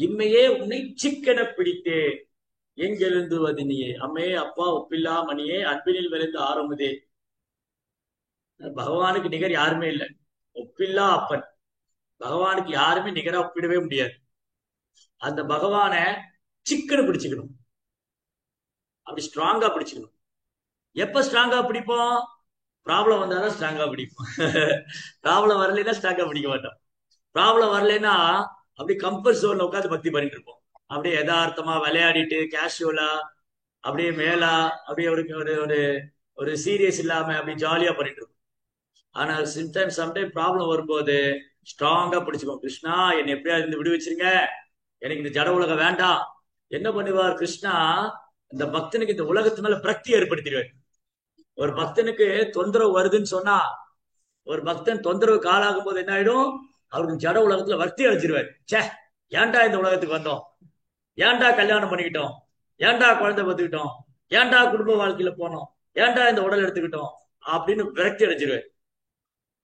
இம்மையே உன்னை சிக்கன பிடித்தேன், எங்கெழுந்து வதினியே அம்மே அப்பா ஒப்பில்லா மணியே அன்பினில் விளைந்து ஆரம்பதே. பகவானுக்கு நிகர் யாருமே இல்லை, ஒப்பில்லா அப்பன். பகவானுக்கு யாருமே நிகரா ஒப்பிடவே முடியாது. அந்த பகவானை சிக்கன பிடிச்சுக்கணும், அப்படி ஸ்ட்ராங்கா பிடிச்சுக்கணும். எப்ப ஸ்ட்ராங்கா பிடிப்போம்? ப்ராப்ளம் வந்தாதான் ஸ்ட்ராங்கா பிடிப்போம். ப்ராப்ளம் வரலைன்னா ஸ்ட்ராங்கா பிடிக்க மாட்டோம். ப்ராப்ளம் வரலைன்னா அப்படி கம்ஃபர்ட் ஜோன்ல உட்காந்து பக்தி பண்ணிட்டு இருப்போம். அப்படியே யதார்த்தமா விளையாடிட்டு கேஷுவலா அப்படியே மேலா அப்படியே ஒரு ஒரு ஒரு சீரியஸ் இல்லாம அப்படி ஜாலியா பண்ணிட்டு இருப்போம். ஆனா சம்டைம் ப்ராப்ளம் வரும்போது ஸ்ட்ராங்கா பிடிச்சுக்கோம். கிருஷ்ணா என்னை எப்படியா இருந்து விடுவிச்சிருங்க, எனக்கு இந்த ஜட உலகம் வேண்டாம். என்ன பண்ணுவார் கிருஷ்ணா? இந்த பக்தனுக்கு இந்த உலகத்து மேல பிரக்தி ஏற்படுத்திடுவார். ஒரு பக்தனுக்கு தொந்தரவு வருதுன்னு சொன்னா, ஒரு பக்தன் தொந்தரவுக்கு ஆளாகும் போது என்ன ஆயிடும்? அவருக்கு ஜட உலகத்துல வர்த்தி அழிச்சிருவார். சே, ஏன்டா இந்த உலகத்துக்கு வந்தோம், ஏன்டா கல்யாணம் பண்ணிக்கிட்டோம், ஏன்டா குழந்தை பத்துக்கிட்டோம், ஏன்டா குடும்ப வாழ்க்கையில போனோம், ஏன்டா இந்த உடல் எடுத்துக்கிட்டோம் அப்படின்னு விரக்தி அடைஞ்சிருவார்.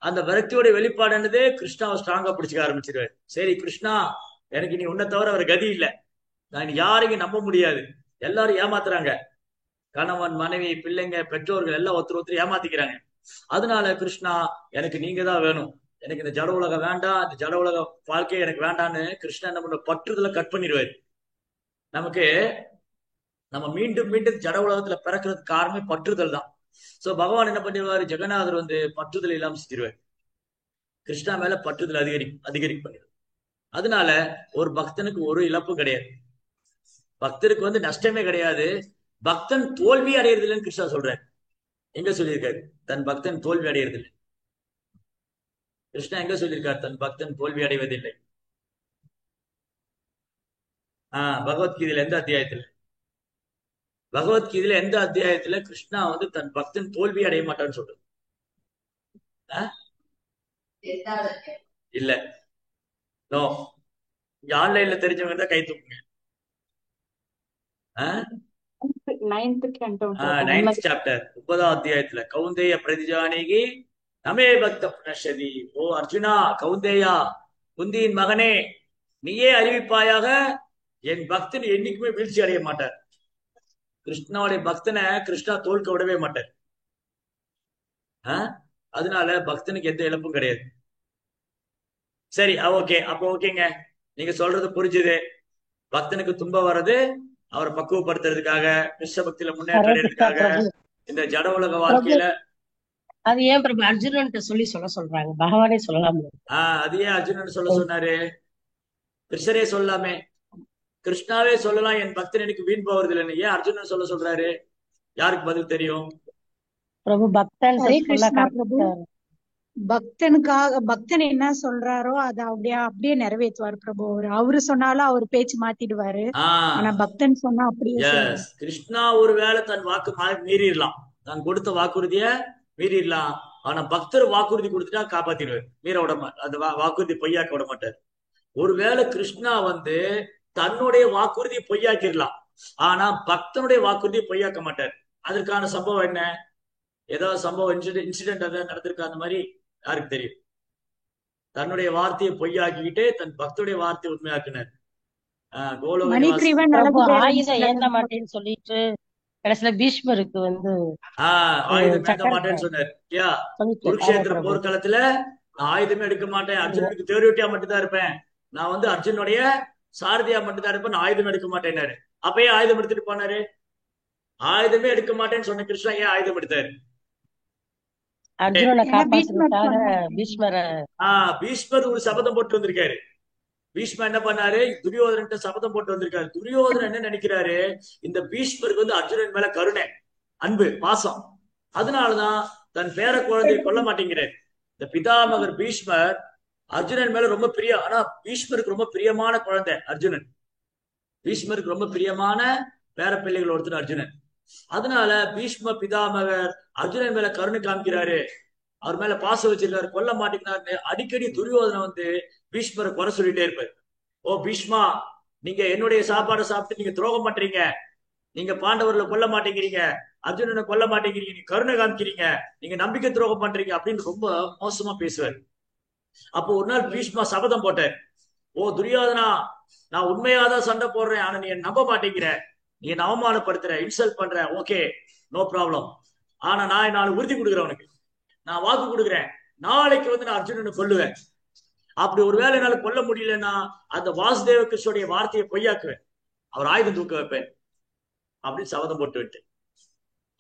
அந்த விரக்தியோட வெளிப்பாடு என்னது? கிருஷ்ணாவை ஸ்ட்ராங்கா பிடிச்சிக்க ஆரம்பிச்சிருவாரு. சரி கிருஷ்ணா, எனக்கு நீ உன்னை தவிர ஒரு கதி இல்லை, நான் யாரையும் நம்ப முடியாது, எல்லாரும் ஏமாத்துறாங்க, கணவன் மனைவி பிள்ளைங்க பெற்றோர்கள் எல்லாம் ஒருத்தர் ஏமாத்திக்கிறாங்க. அதனால கிருஷ்ணா எனக்கு நீங்க தான் வேணும், எனக்கு இந்த ஜட உலகம் வேண்டாம், இந்த ஜட உலக வாழ்க்கையை எனக்கு வேண்டான்னு கிருஷ்ணா என்ன பண்ண பற்றுதலை கட் பண்ணிடுவாரு. நமக்கு நம்ம மீண்டும் மீண்டும் ஜட உலகத்துல பிறக்கிறதுக்கு காரணமே பற்றுதல் தான். சோ பகவான் என்ன பண்ணிடுவாரு? ஜெகநாதர் வந்து பற்றுதல் இல்லாம செஞ்சிருவாரு. கிருஷ்ணா மேல பற்றுதல் அதிகரிப்பு பண்ணிடுவார். அதனால ஒரு பக்தனுக்கு ஒரு இழப்பும் கிடையாது, பக்தருக்கு வந்து நஷ்டமே கிடையாது. பக்தன் தோல்வி அடையிறது இல்லைன்னு கிருஷ்ணா சொல்றாரு. எங்க சொல்லியிருக்காரு தன் பக்தன் தோல்வி அடையிறதில்லை? கிருஷ்ணா எங்க சொல்லியிருக்காரு தன் பக்தன் தோல்வி அடைவதில்லை? பகவத்கீதையில எந்த அத்தியாயத்துல? பகவத்கீதையில எந்த அத்தியாயத்துல கிருஷ்ணா வந்து தன் பக்தன் தோல்வி அடைய மாட்டான்னு சொல்றது? இல்ல. நோ. இங்க ஆன்லைன்ல தெரிஞ்சவங்க தான் கை தூக்குங்க. நைன்த்துக்கு நைன்த் சாப்டர் 9ஆம் அத்தியாயத்துல கௌந்தேய பிரதிஜானேகி நமே பக்த புனஷதி. ஓ அர்ஜுனா, கௌந்தேயா, குந்தியின் மகனே, நீயே அறிவிப்பாயாக, என் பக்தன் என்னைக்குமே வீழ்ச்சி அடைய மாட்டார். கிருஷ்ணாவுடைய பக்தனை கிருஷ்ணா தோல்க விடவே மாட்டார். அதனால பக்தனுக்கு எந்த இழப்பும் கிடையாது. சரி, ஓகே. அப்போ ஓகேங்க, நீங்க சொல்றது புரிஞ்சுது. பக்தனுக்கு துன்பம் வர்றது அவரை பக்குவப்படுத்துறதுக்காக, கிருஷ்ண பக்தியில முன்னேற்றம் ஹரே கிருஷ்ணா அடைறதுக்காக, பிரபு. இந்த ஜட உலக பிரபு வாழ்க்கையில. அது ஏன் பிரபு அர்ஜுனன்ட்ட சொல்ல சொல்றாங்க? பகவானே சொல்லலாம். அது ஏன் அர்ஜுனன் சொல்ல சொன்னாரு? கிருஷ்ணரே சொல்லாமே. கிருஷ்ணாவே சொல்லலாம், என் பக்தன் எனக்கு வீண் போவது இல்லைன்னு. ஏன் அர்ஜுனன் சொல்ல சொல்றாரு? யாருக்கு பதில் தெரியும்? பிரபு பக்தன் ஹரே சொன்னா கிருஷ்ணா பிரபு. கரெக்டா. பக்தன் என்ன சொல்றாரோ அதை அப்படியே அப்படியே நிறைவேற்றுவார் பிரபு. அவரு சொன்னாலும் அவர் பேச்சு மாத்திடுவாரு. ஆனா பக்தன் சொன்னா அப்படியே செய்வார். கிருஷ்ணா ஒருவேளை தன் வாக்கு மீறிடலாம், தான் கொடுத்த வாக்குறுதிய மீறிடலாம். ஆனா பக்தர் வாக்குறுதி கொடுத்துட்டா காப்பாத்திடுவார், மீற விட மாட்டார். அந்த வாக்குறுதி பொய்யாக்க விட மாட்டார். ஒருவேளை கிருஷ்ணா தன்னுடைய வாக்குறுதி பொய்யாக்கிடலாம், ஆனா பக்தனுடைய வாக்குறுதி பொய்யாக்க மாட்டார். அதற்கான சம்பவம் என்ன? ஏதாவது சம்பவம் இன்சிடென்ட் ஏதாவது நடந்திருக்கா? அந்த மாதிரி யாருக்கு தெரியும்? தன்னுடைய வார்த்தையை பொய்யாக்கிக்கிட்டு தன் பக்தனுடைய வார்த்தையை உண்மையாக்குனார். மணிகிரீவன் பிரபு நடந்து ஆயுதம் ஏந்த மாட்டேன்னு சொல்லிட்டு கடைசியில பீஷ்மருக்கு ஆயுதம் ஏந்த மாட்டேன்னு சொன்னார். குருக்ஷேத்திர பிரபு. போர்க்களத்துல நான் ஆயுதமே எடுக்க மாட்டேன், அர்ஜுனுக்கு தேரோட்டியா மட்டும்தான் இருப்பேன், நான் அர்ஜுனுடைய சாரதியா மட்டும்தான் இருப்பேன், நான் ஆயுதம் எடுக்க மாட்டேன்னாரு. அப்பயே ஆயுதம் எடுத்துட்டு போனாரு. ஆயுதமே எடுக்க மாட்டேன்னு சொன்ன கிருஷ்ணா ஏன் ஆயுதம் எடுத்தாரு? அர்ஜுனனை காப்பாத்துறதுக்காக பீஷ்மரை பீஷ்மர் ஒரு சபதம் போட்டு வந்திருக்காரு. பீஷ்மர் என்ன பண்ணாரு? துரியோதனன் சபதம் போட்டு வந்திருக்காரு. துரியோதனன் என்ன நினைக்கிறாரு? இந்த பீஷ்மருக்கு அர்ஜுனன் மேல கருணை, அன்பு, பாசம். அதனாலதான் தன் பேர குழந்தையை கொல்ல மாட்டேங்கிறார். இந்த பிதாமகர் பீஷ்மர் அர்ஜுனன் மேல ரொம்ப பிரியம். ஆனா பீஷ்மருக்கு ரொம்ப பிரியமான குழந்தை அர்ஜுனன். பீஷ்மருக்கு ரொம்ப பிரியமான பேர பிள்ளைகள் ஒருத்தர் அர்ஜுனன். அதனால பீஷ்ம பிதாமகர் அர்ஜுனன் மேல கருணை காமிக்கிறாரு, அவர் மேல பாசம் வச்சிருக்காரு, கொல்ல மாட்டேங்கிறாரு. அடிக்கடி துரியோதனன் பீஷ்மரை குறை சொல்லிட்டே இருப்பாரு. ஓ பீஷ்மா, நீங்க என்னுடைய சாப்பாடை சாப்பிட்டு நீங்க துரோகம் பண்றீங்க, நீங்க பாண்டவர்களை கொல்ல மாட்டேங்கிறீங்க, அர்ஜுனனை கொல்ல மாட்டேங்கிறீங்க, நீங்க கருணை காமிக்கிறீங்க, நீங்க நம்பிக்கை துரோகம் பண்றீங்க அப்படின்னு ரொம்ப மோசமா பேசுவார். அப்போ ஒரு நாள் பீஷ்மா சபதம் போட்டார். ஓ துரியோதனா, நான் உண்மையாதான் சண்டை போடுறேன், ஆனா நீ நம்ப மாட்டேங்கிற, நீ என்ன அவமானப்படுத்துற, இன்சல்ட் பண்ற. Okay, no problem. ஆனா நான் உறுதி கொடுக்குறேன், உனக்கு நான் வாக்கு கொடுக்குறேன், நாளைக்கு நான் அர்ஜுனனை கொல்லுவேன். அப்படி ஒருவேளை என்னால கொல்ல முடியலன்னா அந்த வாசுதேவ கிருஷ்ணனுடைய வார்த்தையை பொய்யாக்குவேன், அவர் ஆயுதம் தூக்க வைப்பேன் அப்படின்னு சபதம் போட்டு விட்டு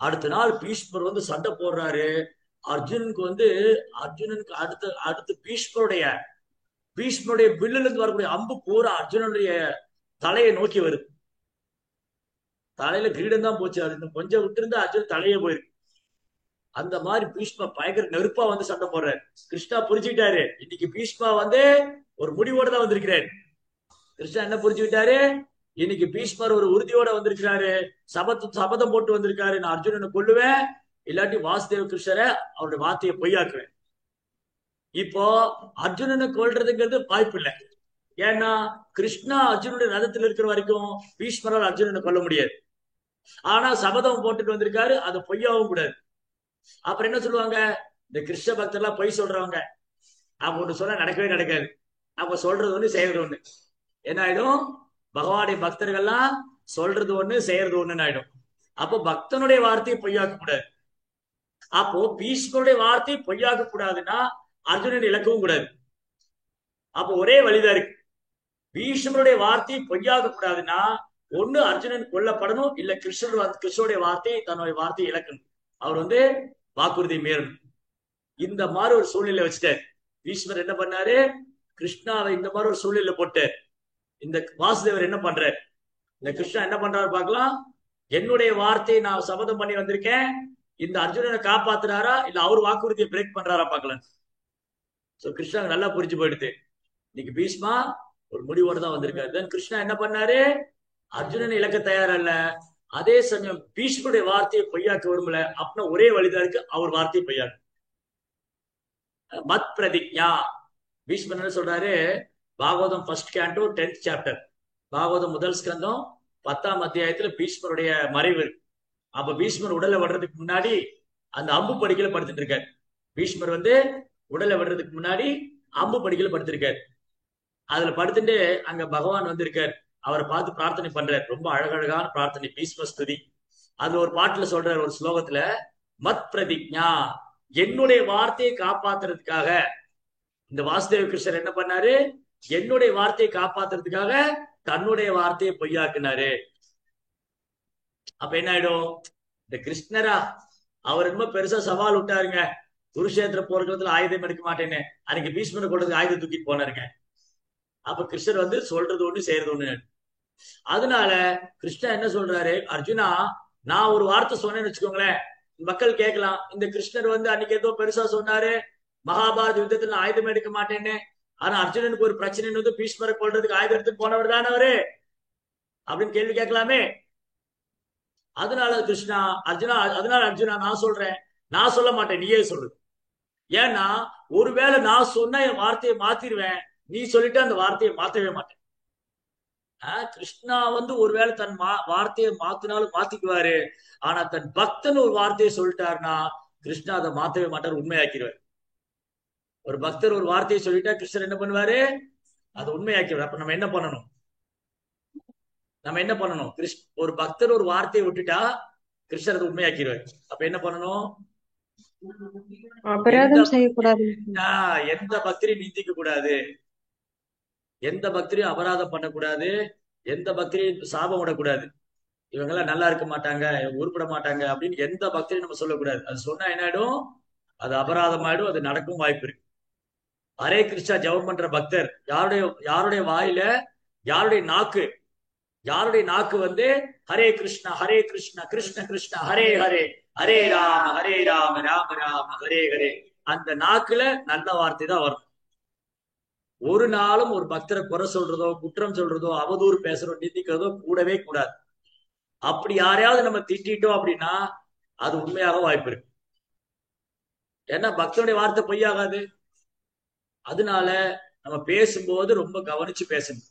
அடுத்த நாள் பீஷ்மர் சண்டை போடுறாரு. அர்ஜுனனுக்கு அடுத்து பீஷ்மருடைய வில்லுல இருந்து வரக்கூடிய அம்பு பூரா அர்ஜுனனுடைய தலையை நோக்கி வருது. தலையில கிரீடம் தான் போச்சு, அது கொஞ்சம் விட்டு இருந்தா அர்ஜுனன் தலையே போயிருக்கு. அந்த மாதிரி பீஷ்மா பயங்கர நெருப்பா சண்டை போடுறாரு. கிருஷ்ணா புரிஞ்சுக்கிட்டாரு, இன்னைக்கு பீஷ்மா ஒரு முடிவோட தான் வந்திருக்கிறாரு. கிருஷ்ணா என்ன புரிஞ்சுக்கிட்டாரு? இன்னைக்கு பீஷ்மர் ஒரு உறுதியோட வந்திருக்கிறாரு, சபதம் போட்டு வந்திருக்காரு, நான் அர்ஜுனனை கொல்லுவேன், இல்லாட்டி வாசுதேவ கிருஷ்ணரை அவருடைய வார்த்தையை பொய்யாக்குவேன். இப்போ அர்ஜுனனை கொல்றதுங்கிறது வாய்ப்பு இல்லை. ஏன்னா கிருஷ்ணா அர்ஜுனுடைய ரதத்தில் இருக்கிற வரைக்கும் பீஷ்மரால் அர்ஜுனனை கொல்ல முடியாது. ஆனா சபதம் போட்டுட்டு வந்திருக்காரு, அது பொய்யாவும் கூடாது. அப்புறம் என்ன சொல்லுவாங்க? இந்த கிருஷ்ண பக்தர்லாம் பொய் சொல்றவங்க, அவங்க ஒண்ணு சொன்னா நடக்கவே நடக்காது, அவங்க சொல்றது ஒண்ணு செய்யறது ஒண்ணு. என்ன ஆயிடும்? பகவானுடைய பக்தர்கள்லாம் சொல்றது ஒண்ணு செய்யறது ஒண்ணுன்னு ஆயிடும். அப்போ பக்தனுடைய வார்த்தையை பொய்யாக்க கூடாது. அப்போ பீஷ்மருடைய வார்த்தையை பொய்யாக்க கூடாதுன்னா அர்ஜுனன் இழக்கவும் கூடாது. அப்போ ஒரே வழிதான் இருக்கு. பீஷ்மருடைய வார்த்தையை பொய்யாக்க கூடாதுன்னா ஒண்ணு அர்ஜுனன் கொல்லப்படணும், இல்ல கிருஷ்ணனுடைய வார்த்தையை தன்னுடைய வார்த்தையை இழக்கணும், அவர் வாக்குறுதி மீறணும். இந்த மாதிரி ஒரு சூழ்நிலை வச்சுட்டார். பீஷ்மர் என்ன பண்ணாரு? கிருஷ்ணாவை இந்த மாதிரி ஒரு சூழ்நிலை போட்டார். இந்த வாசுதேவர் என்ன பண்றாரு? இந்த கிருஷ்ணா என்ன பண்றாரு பார்க்கலாம். என்னுடைய வார்த்தையை நான் சபதம் பண்ணி வந்திருக்கேன், இந்த அர்ஜுனனை காப்பாத்துறாரா இல்ல அவர் வாக்குறுதியை பிரேக் பண்றாரா பார்க்கலாம். சோ கிருஷ்ணா நல்லா புரிஞ்சு போயிடுது, இன்னைக்கு பீஷ்மா ஒரு முடிவோடு தான் வந்திருக்காரு. தென் கிருஷ்ணா என்ன பண்ணாரு? அர்ஜுனனை இழக்க தயாரல்ல, அதே சமயம் பீஷ்மருடைய வார்த்தையை பொய்யாக்க விரும்பல. அப்படின்னா ஒரே வழிதான் இருக்கு, அவர் வார்த்தையை பொய்யாக்க. மத் பிரதிஜா, பீஷ்மர் என்ன சொல்றாரு, Bhagavatam first canto 10th chapter, Bhagavatam முதல் ஸ்கந்தம் 10ஆம் அத்தியாயத்துல பீஷ்மருடைய மறைவு இருக்கு. அப்ப பீஷ்மர் உடலை விடுறதுக்கு முன்னாடி அந்த அம்பு படிக்கல படுத்துட்டு இருக்காரு. பீஷ்மர் வந்து உடலை விடுறதுக்கு முன்னாடி அம்பு படிக்கல படுத்திருக்காரு. அதுல படுத்துட்டு அங்க பகவான் வந்து இருக்காரு. அவரை பார்த்து பிரார்த்தனை பண்றாரு. ரொம்ப அழகழகான பிரார்த்தனை, பீஷ்ம ஸ்துதி. அதுல ஒரு பாட்டுல சொல்றாரு, ஒரு ஸ்லோகத்துல, மத் பிரதிஜ்ஞா, என்னுடைய வார்த்தையை காப்பாத்துறதுக்காக இந்த வாசுதேவ கிருஷ்ணர் என்ன பண்ணாரு, என்னுடைய வார்த்தையை காப்பாத்துறதுக்காக தன்னுடைய வார்த்தையை பொய்யாக்குனாரு. அப்ப என்ன ஆயிடும், இந்த கிருஷ்ணரா அவர் ரொம்ப பெருசா சவால் விட்டாருங்க, குருஷேத்திர போர்க்களத்துல ஆயுதம் எடுக்க மாட்டேன்னு. அன்னைக்கு பீஷ்மரை கொள்றதுக்கு ஆயுதம் தூக்கிட்டு போனாருங்க. அப்ப கிருஷ்ணர் வந்து சொல்றது ஒண்ணு செய்யறது ஒண்ணு. அதனால கிருஷ்ணா என்ன சொல்றாரு, அர்ஜுனா நான் ஒரு வார்த்தை சொன்னேன்னு வச்சுக்கோங்களேன், மக்கள் கேட்கலாம், இந்த கிருஷ்ணர் வந்து அன்னைக்கு ஏதோ பெருசா சொன்னாரு, மகாபாரத யுத்தத்துல ஆயுதம் எடுக்க மாட்டேன்னு. ஆனா அர்ஜுனனுக்கு ஒரு பிரச்சனைன்னு வந்து பீஷ்மரை கொள்றதுக்கு ஆயுதம் எடுத்து போனவர் தானே அவரு அப்படின்னு கேள்வி கேட்கலாமே. அதனால கிருஷ்ணா அதனால அர்ஜுனா நான் சொல்றேன், நான் சொல்ல மாட்டேன், நீயே சொல்லு. ஏன்னா ஒருவேளை நான் சொன்ன என் வார்த்தையை மாத்திருவேன், நீ சொல்லிட்டு அந்த வார்த்தையை மாத்தவே மாட்டேன். கிருஷ்ணா வந்து ஒருவேளை தன் வார்த்தையை மாத்தினாலும் மாத்திக்குவாரு. ஆனா தன் பக்தன் ஒரு வார்த்தையை சொல்லிட்டாருன்னா கிருஷ்ணா அதை மாத்தவே மாட்டார், உண்மையாக்கிடுவார். ஒரு பக்தர் ஒரு வார்த்தையை சொல்லிட்டா கிருஷ்ணர் என்ன பண்ணுவாரு, அதை உண்மையாக்கிடுவார். அப்ப நம்ம என்ன பண்ணணும், ஒரு பக்தர் ஒரு வார்த்தையை விட்டுட்டா கிருஷ்ணர் அதை உண்மையாக்கிடுவார். அப்ப என்ன பண்ணணும், அபராதம் செய்யக்கூடாது, எந்த பக்தரையும் நிந்திக்க கூடாது, எந்த பக்தரையும் அபராதம் பண்ணக்கூடாது, எந்த பக்தரையும் சாபம் விடக்கூடாது. இவங்க எல்லாம் நல்லா இருக்க மாட்டாங்க, உருப்பட மாட்டாங்க அப்படின்னு எந்த பக்தரையும் நம்ம சொல்லக்கூடாது. அது சொன்னா என்ன ஆயிடும், அது அபராதம் ஆயிடும், அது நடக்கும் வாய்ப்பு இருக்கு. ஹரே கிருஷ்ணா ஜெபம் பண்ற பக்தர் யாருடைய வாயில, யாருடைய நாக்கு வந்து ஹரே கிருஷ்ணா கிருஷ்ண கிருஷ்ணா ஹரே ஹரே, ஹரே ராம ராம ராம ஹரே ஹரே, அந்த நாக்குல நல்ல வார்த்தை தான் வரும். ஒரு நாளும் ஒரு பக்தரை குறை சொல்றதோ, குற்றம் சொல்றதோ, அவதூறு பேசுறதோ, நிந்திக்கிறதோ கூடவே கூடாது. அப்படி யாரையாவது நம்ம திட்டோம் அப்படின்னா அது உண்மையாக வாய்ப்பு இருக்கு. ஏன்னா பக்தனுடைய வார்த்தை பொய்யாகாது. அதனால நம்ம பேசும்போது ரொம்ப கவனிச்சு பேசணும்,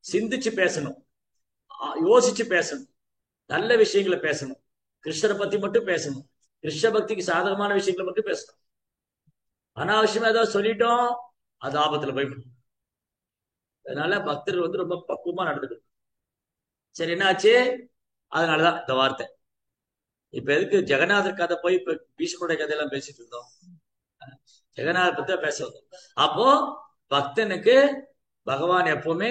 சிந்திச்சு பேசணும், யோசிச்சு பேசணும், நல்ல விஷயங்களை பேசணும், கிருஷ்ணரை பத்தி மட்டும் பேசணும், கிருஷ்ண பக்திக்கு சாதகமான விஷயங்களை மட்டும் பேசணும். அனாவசியமா ஏதாவது சொல்லிட்டோம் அது ஆபத்துல போய் முடியும். அதனால பக்தர்கள் வந்து ரொம்ப பக்குவமா நடந்துக்கணும். சரி, என்னாச்சு, அதனாலதான் இந்த வார்த்தை. இப்ப எதுக்கு ஜெகநாதர் கதை போய் இப்ப பீஷ்மருடைய கதையெல்லாம் பேசிட்டு இருந்தோம், ஜெகநாதர் பத்தி பேச வந்தோம். அப்போ பக்தனுக்கு பகவான் எப்பவுமே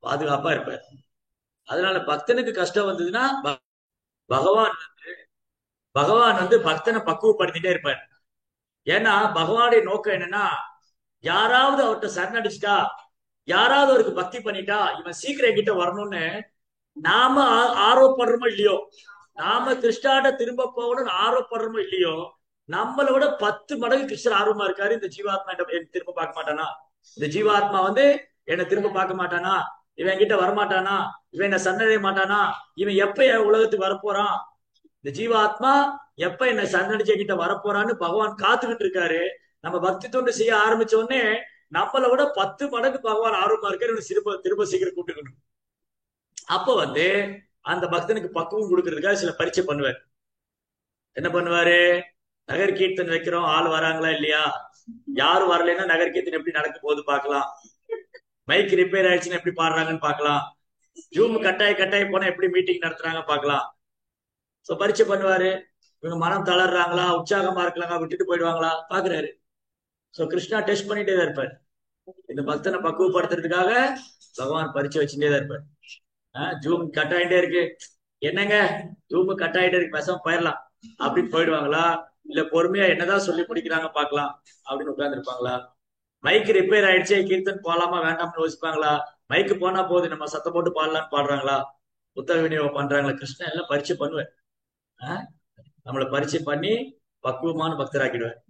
பாதுகாப்பா இருப்பார். அதனால பக்தனுக்கு கஷ்டம் வந்ததுன்னா பகவான் வந்து பக்தனை பக்குவப்படுத்திட்டே இருப்பார். ஏன்னா பகவானுடைய நோக்கம் என்னன்னா, யாராவது அவர்கிட்ட சரணடிச்சுட்டா, யாராவது அவருக்கு பக்தி பண்ணிட்டா இவன் சீக்கிரம் என்கிட்ட வரணும்னு நாம ஆர்வப்படுறோமோ இல்லையோ, நாம கிருஷ்ணாட்ட திரும்ப போகணும்னு ஆர்வப்படுறோமோ இல்லையோ, நம்மளை விட 10 மடங்கு கிருஷ்ணர் ஆர்வமா இருக்காரு. இந்த ஜீவாத்மா என்ன திரும்ப பார்க்க மாட்டானா, இந்த ஜீவாத்மா வந்து என்ன திரும்ப பார்க்க மாட்டானா, இவன் என்கிட்ட வரமாட்டானா, இவன் என்ன சரணடைய மாட்டானா, இவன் எப்ப என் உலகத்துக்கு வரப்போறான், இந்த ஜீவாத்மா எப்ப என்ன சரணடிச்சு என்கிட்ட வரப்போறான்னு பகவான் காத்துக்கிட்டு இருக்காரு. நம்ம பக்தி தொண்டு செய்ய ஆரம்பிச்ச உடனே நம்மளை விட 10 மடங்கு பகவான் ஆர்வமா இருக்காரு, திரும்ப சீக்கிரம் கூப்பிட்டுக்கணும். அப்ப வந்து அந்த பக்தனுக்கு பக்குவம் கொடுக்கறதுக்காக சில பரீட்சை பண்ணுவார். என்ன பண்ணுவாரு, நகர் கீர்த்தன் வைக்கிறோம், ஆள் வராங்களா இல்லையா, யாரும் வரலைன்னா நகர் கீர்த்தன் எப்படி நடக்க போகுது பாக்கலாம், மைக் ரிப்பேர் ஆயிடுச்சுன்னா எப்படி பாடுறாங்கன்னு பாக்கலாம், ஜூம் கட்டாய போனா எப்படி மீட்டிங் நடத்துறாங்க பாக்கலாம். சோ பரீட்சை பண்ணுவாரு. இவங்க மனம் தளர்றாங்களா, உற்சாகமா இருக்கலாங்க, விட்டுட்டு போயிடுவாங்களா பாக்குறாரு. சோ கிருஷ்ணா டெஸ்ட் பண்ணிட்டே தான் இருப்பார். இந்த பக்தனை பக்குவப்படுத்துறதுக்காக பகவான் பரீட்சை வச்சுட்டே தான் இருப்பார். ஜூம் கட் ஆயிட்டே இருக்கு, என்னங்க ஜூம் கட் ஆயிட்டே இருக்கு, பேசாம போயிடலாம் அப்படின்னு போயிடுவாங்களா, இல்ல பொறுமையா என்னதான் சொல்லி முடிக்கிறாங்க பாக்கலாம் அப்படின்னு உட்கார்ந்து இருப்பாங்களா, மைக் ரிப்பேர் ஆயிடுச்சு கீர்த்தன் போலாமா வேண்டாம்னு யோசிப்பாங்களா, மைக்கு போனா போகுது நம்ம சத்தம் போட்டு பாடலான்னு பாடுறாங்களா, புத்தக விநியோகம் பண்றாங்களா, கிருஷ்ணன் எல்லாம் பரீட்சை பண்ணுவேன். நம்மளை பரீட்சை பண்ணி பக்குவமான பக்தராக்கிடுவேன்.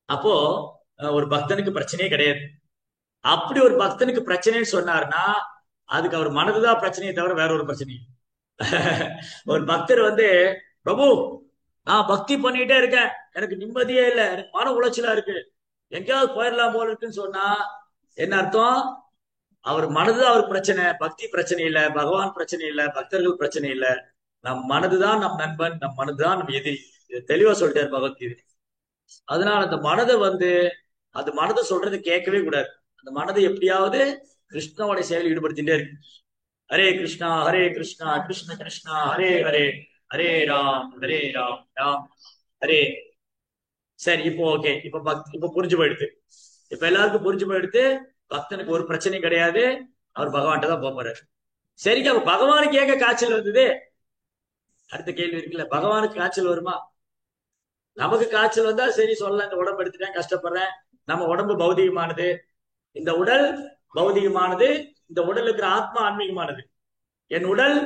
அப்போ ஒரு பக்தனுக்கு பிரச்சனையே கிடையாது. அப்படி ஒரு பக்தனுக்கு பிரச்சனைன்னு சொன்னாருன்னா அதுக்கு அவர் மனதுதான் பிரச்சனையை தவிர வேற ஒரு பிரச்சனை. ஒரு பக்தர் வந்து, பிரபு நான் பக்தி பண்ணிட்டே இருக்கேன், எனக்கு நிம்மதியே இல்லை, எனக்கு மன உளைச்சலா இருக்கு, எங்கேயாவது போயிடலாம் போல இருக்குன்னு சொன்னா என்ன அர்த்தம்? அவர் மனதுதான் அவர் பிரச்சனை, பக்தி பிரச்சனை இல்ல, பகவான் பிரச்சனை இல்ல, பக்தர்கள் பிரச்சனை இல்ல. நம் மனதுதான் நம் நண்பன், நம் மனதுதான் நம் எதிரி. இது தெளிவா சொல்லிட்டாரு பகவத்கீதை. அதனால அந்த மனதை அது மனதை சொல்றது கேட்கவே கூடாது. அந்த மனதை எப்படியாவது கிருஷ்ணாவோட செயலில் ஈடுபடுத்திட்டே இருக்கு. ஹரே கிருஷ்ணா கிருஷ்ண கிருஷ்ணா ஹரே ஹரே, ஹரே ராம் ராம் ஹரே. சரி, இப்போ ஓகே, இப்ப புரிஞ்சு போயிடுது. இப்ப எல்லாருக்கும் புரிஞ்சு போயிடுது. பக்தனுக்கு ஒரு பிரச்சனையும் கிடையாது, அவர் பகவான்கிட்ட தான் போறாரு. சரிங்க, அப்ப பகவானுக்கு ஏக காய்ச்சல் வந்தது? அடுத்த கேள்வி இருக்குல்ல, பகவானுக்கு காய்ச்சல் வருமா? நமக்கு காய்ச்சல் வந்தா சரி சொல்லலாம், இந்த உடம்பு எடுத்துட்டேன், கஷ்டப்படுறேன். நம்ம உடம்பு பௌதிகமானது, இந்த உடல் பௌதிகமானது, இந்த உடல் இருக்கிற ஆத்மா ஆன்மீகமானது. என் உடல்,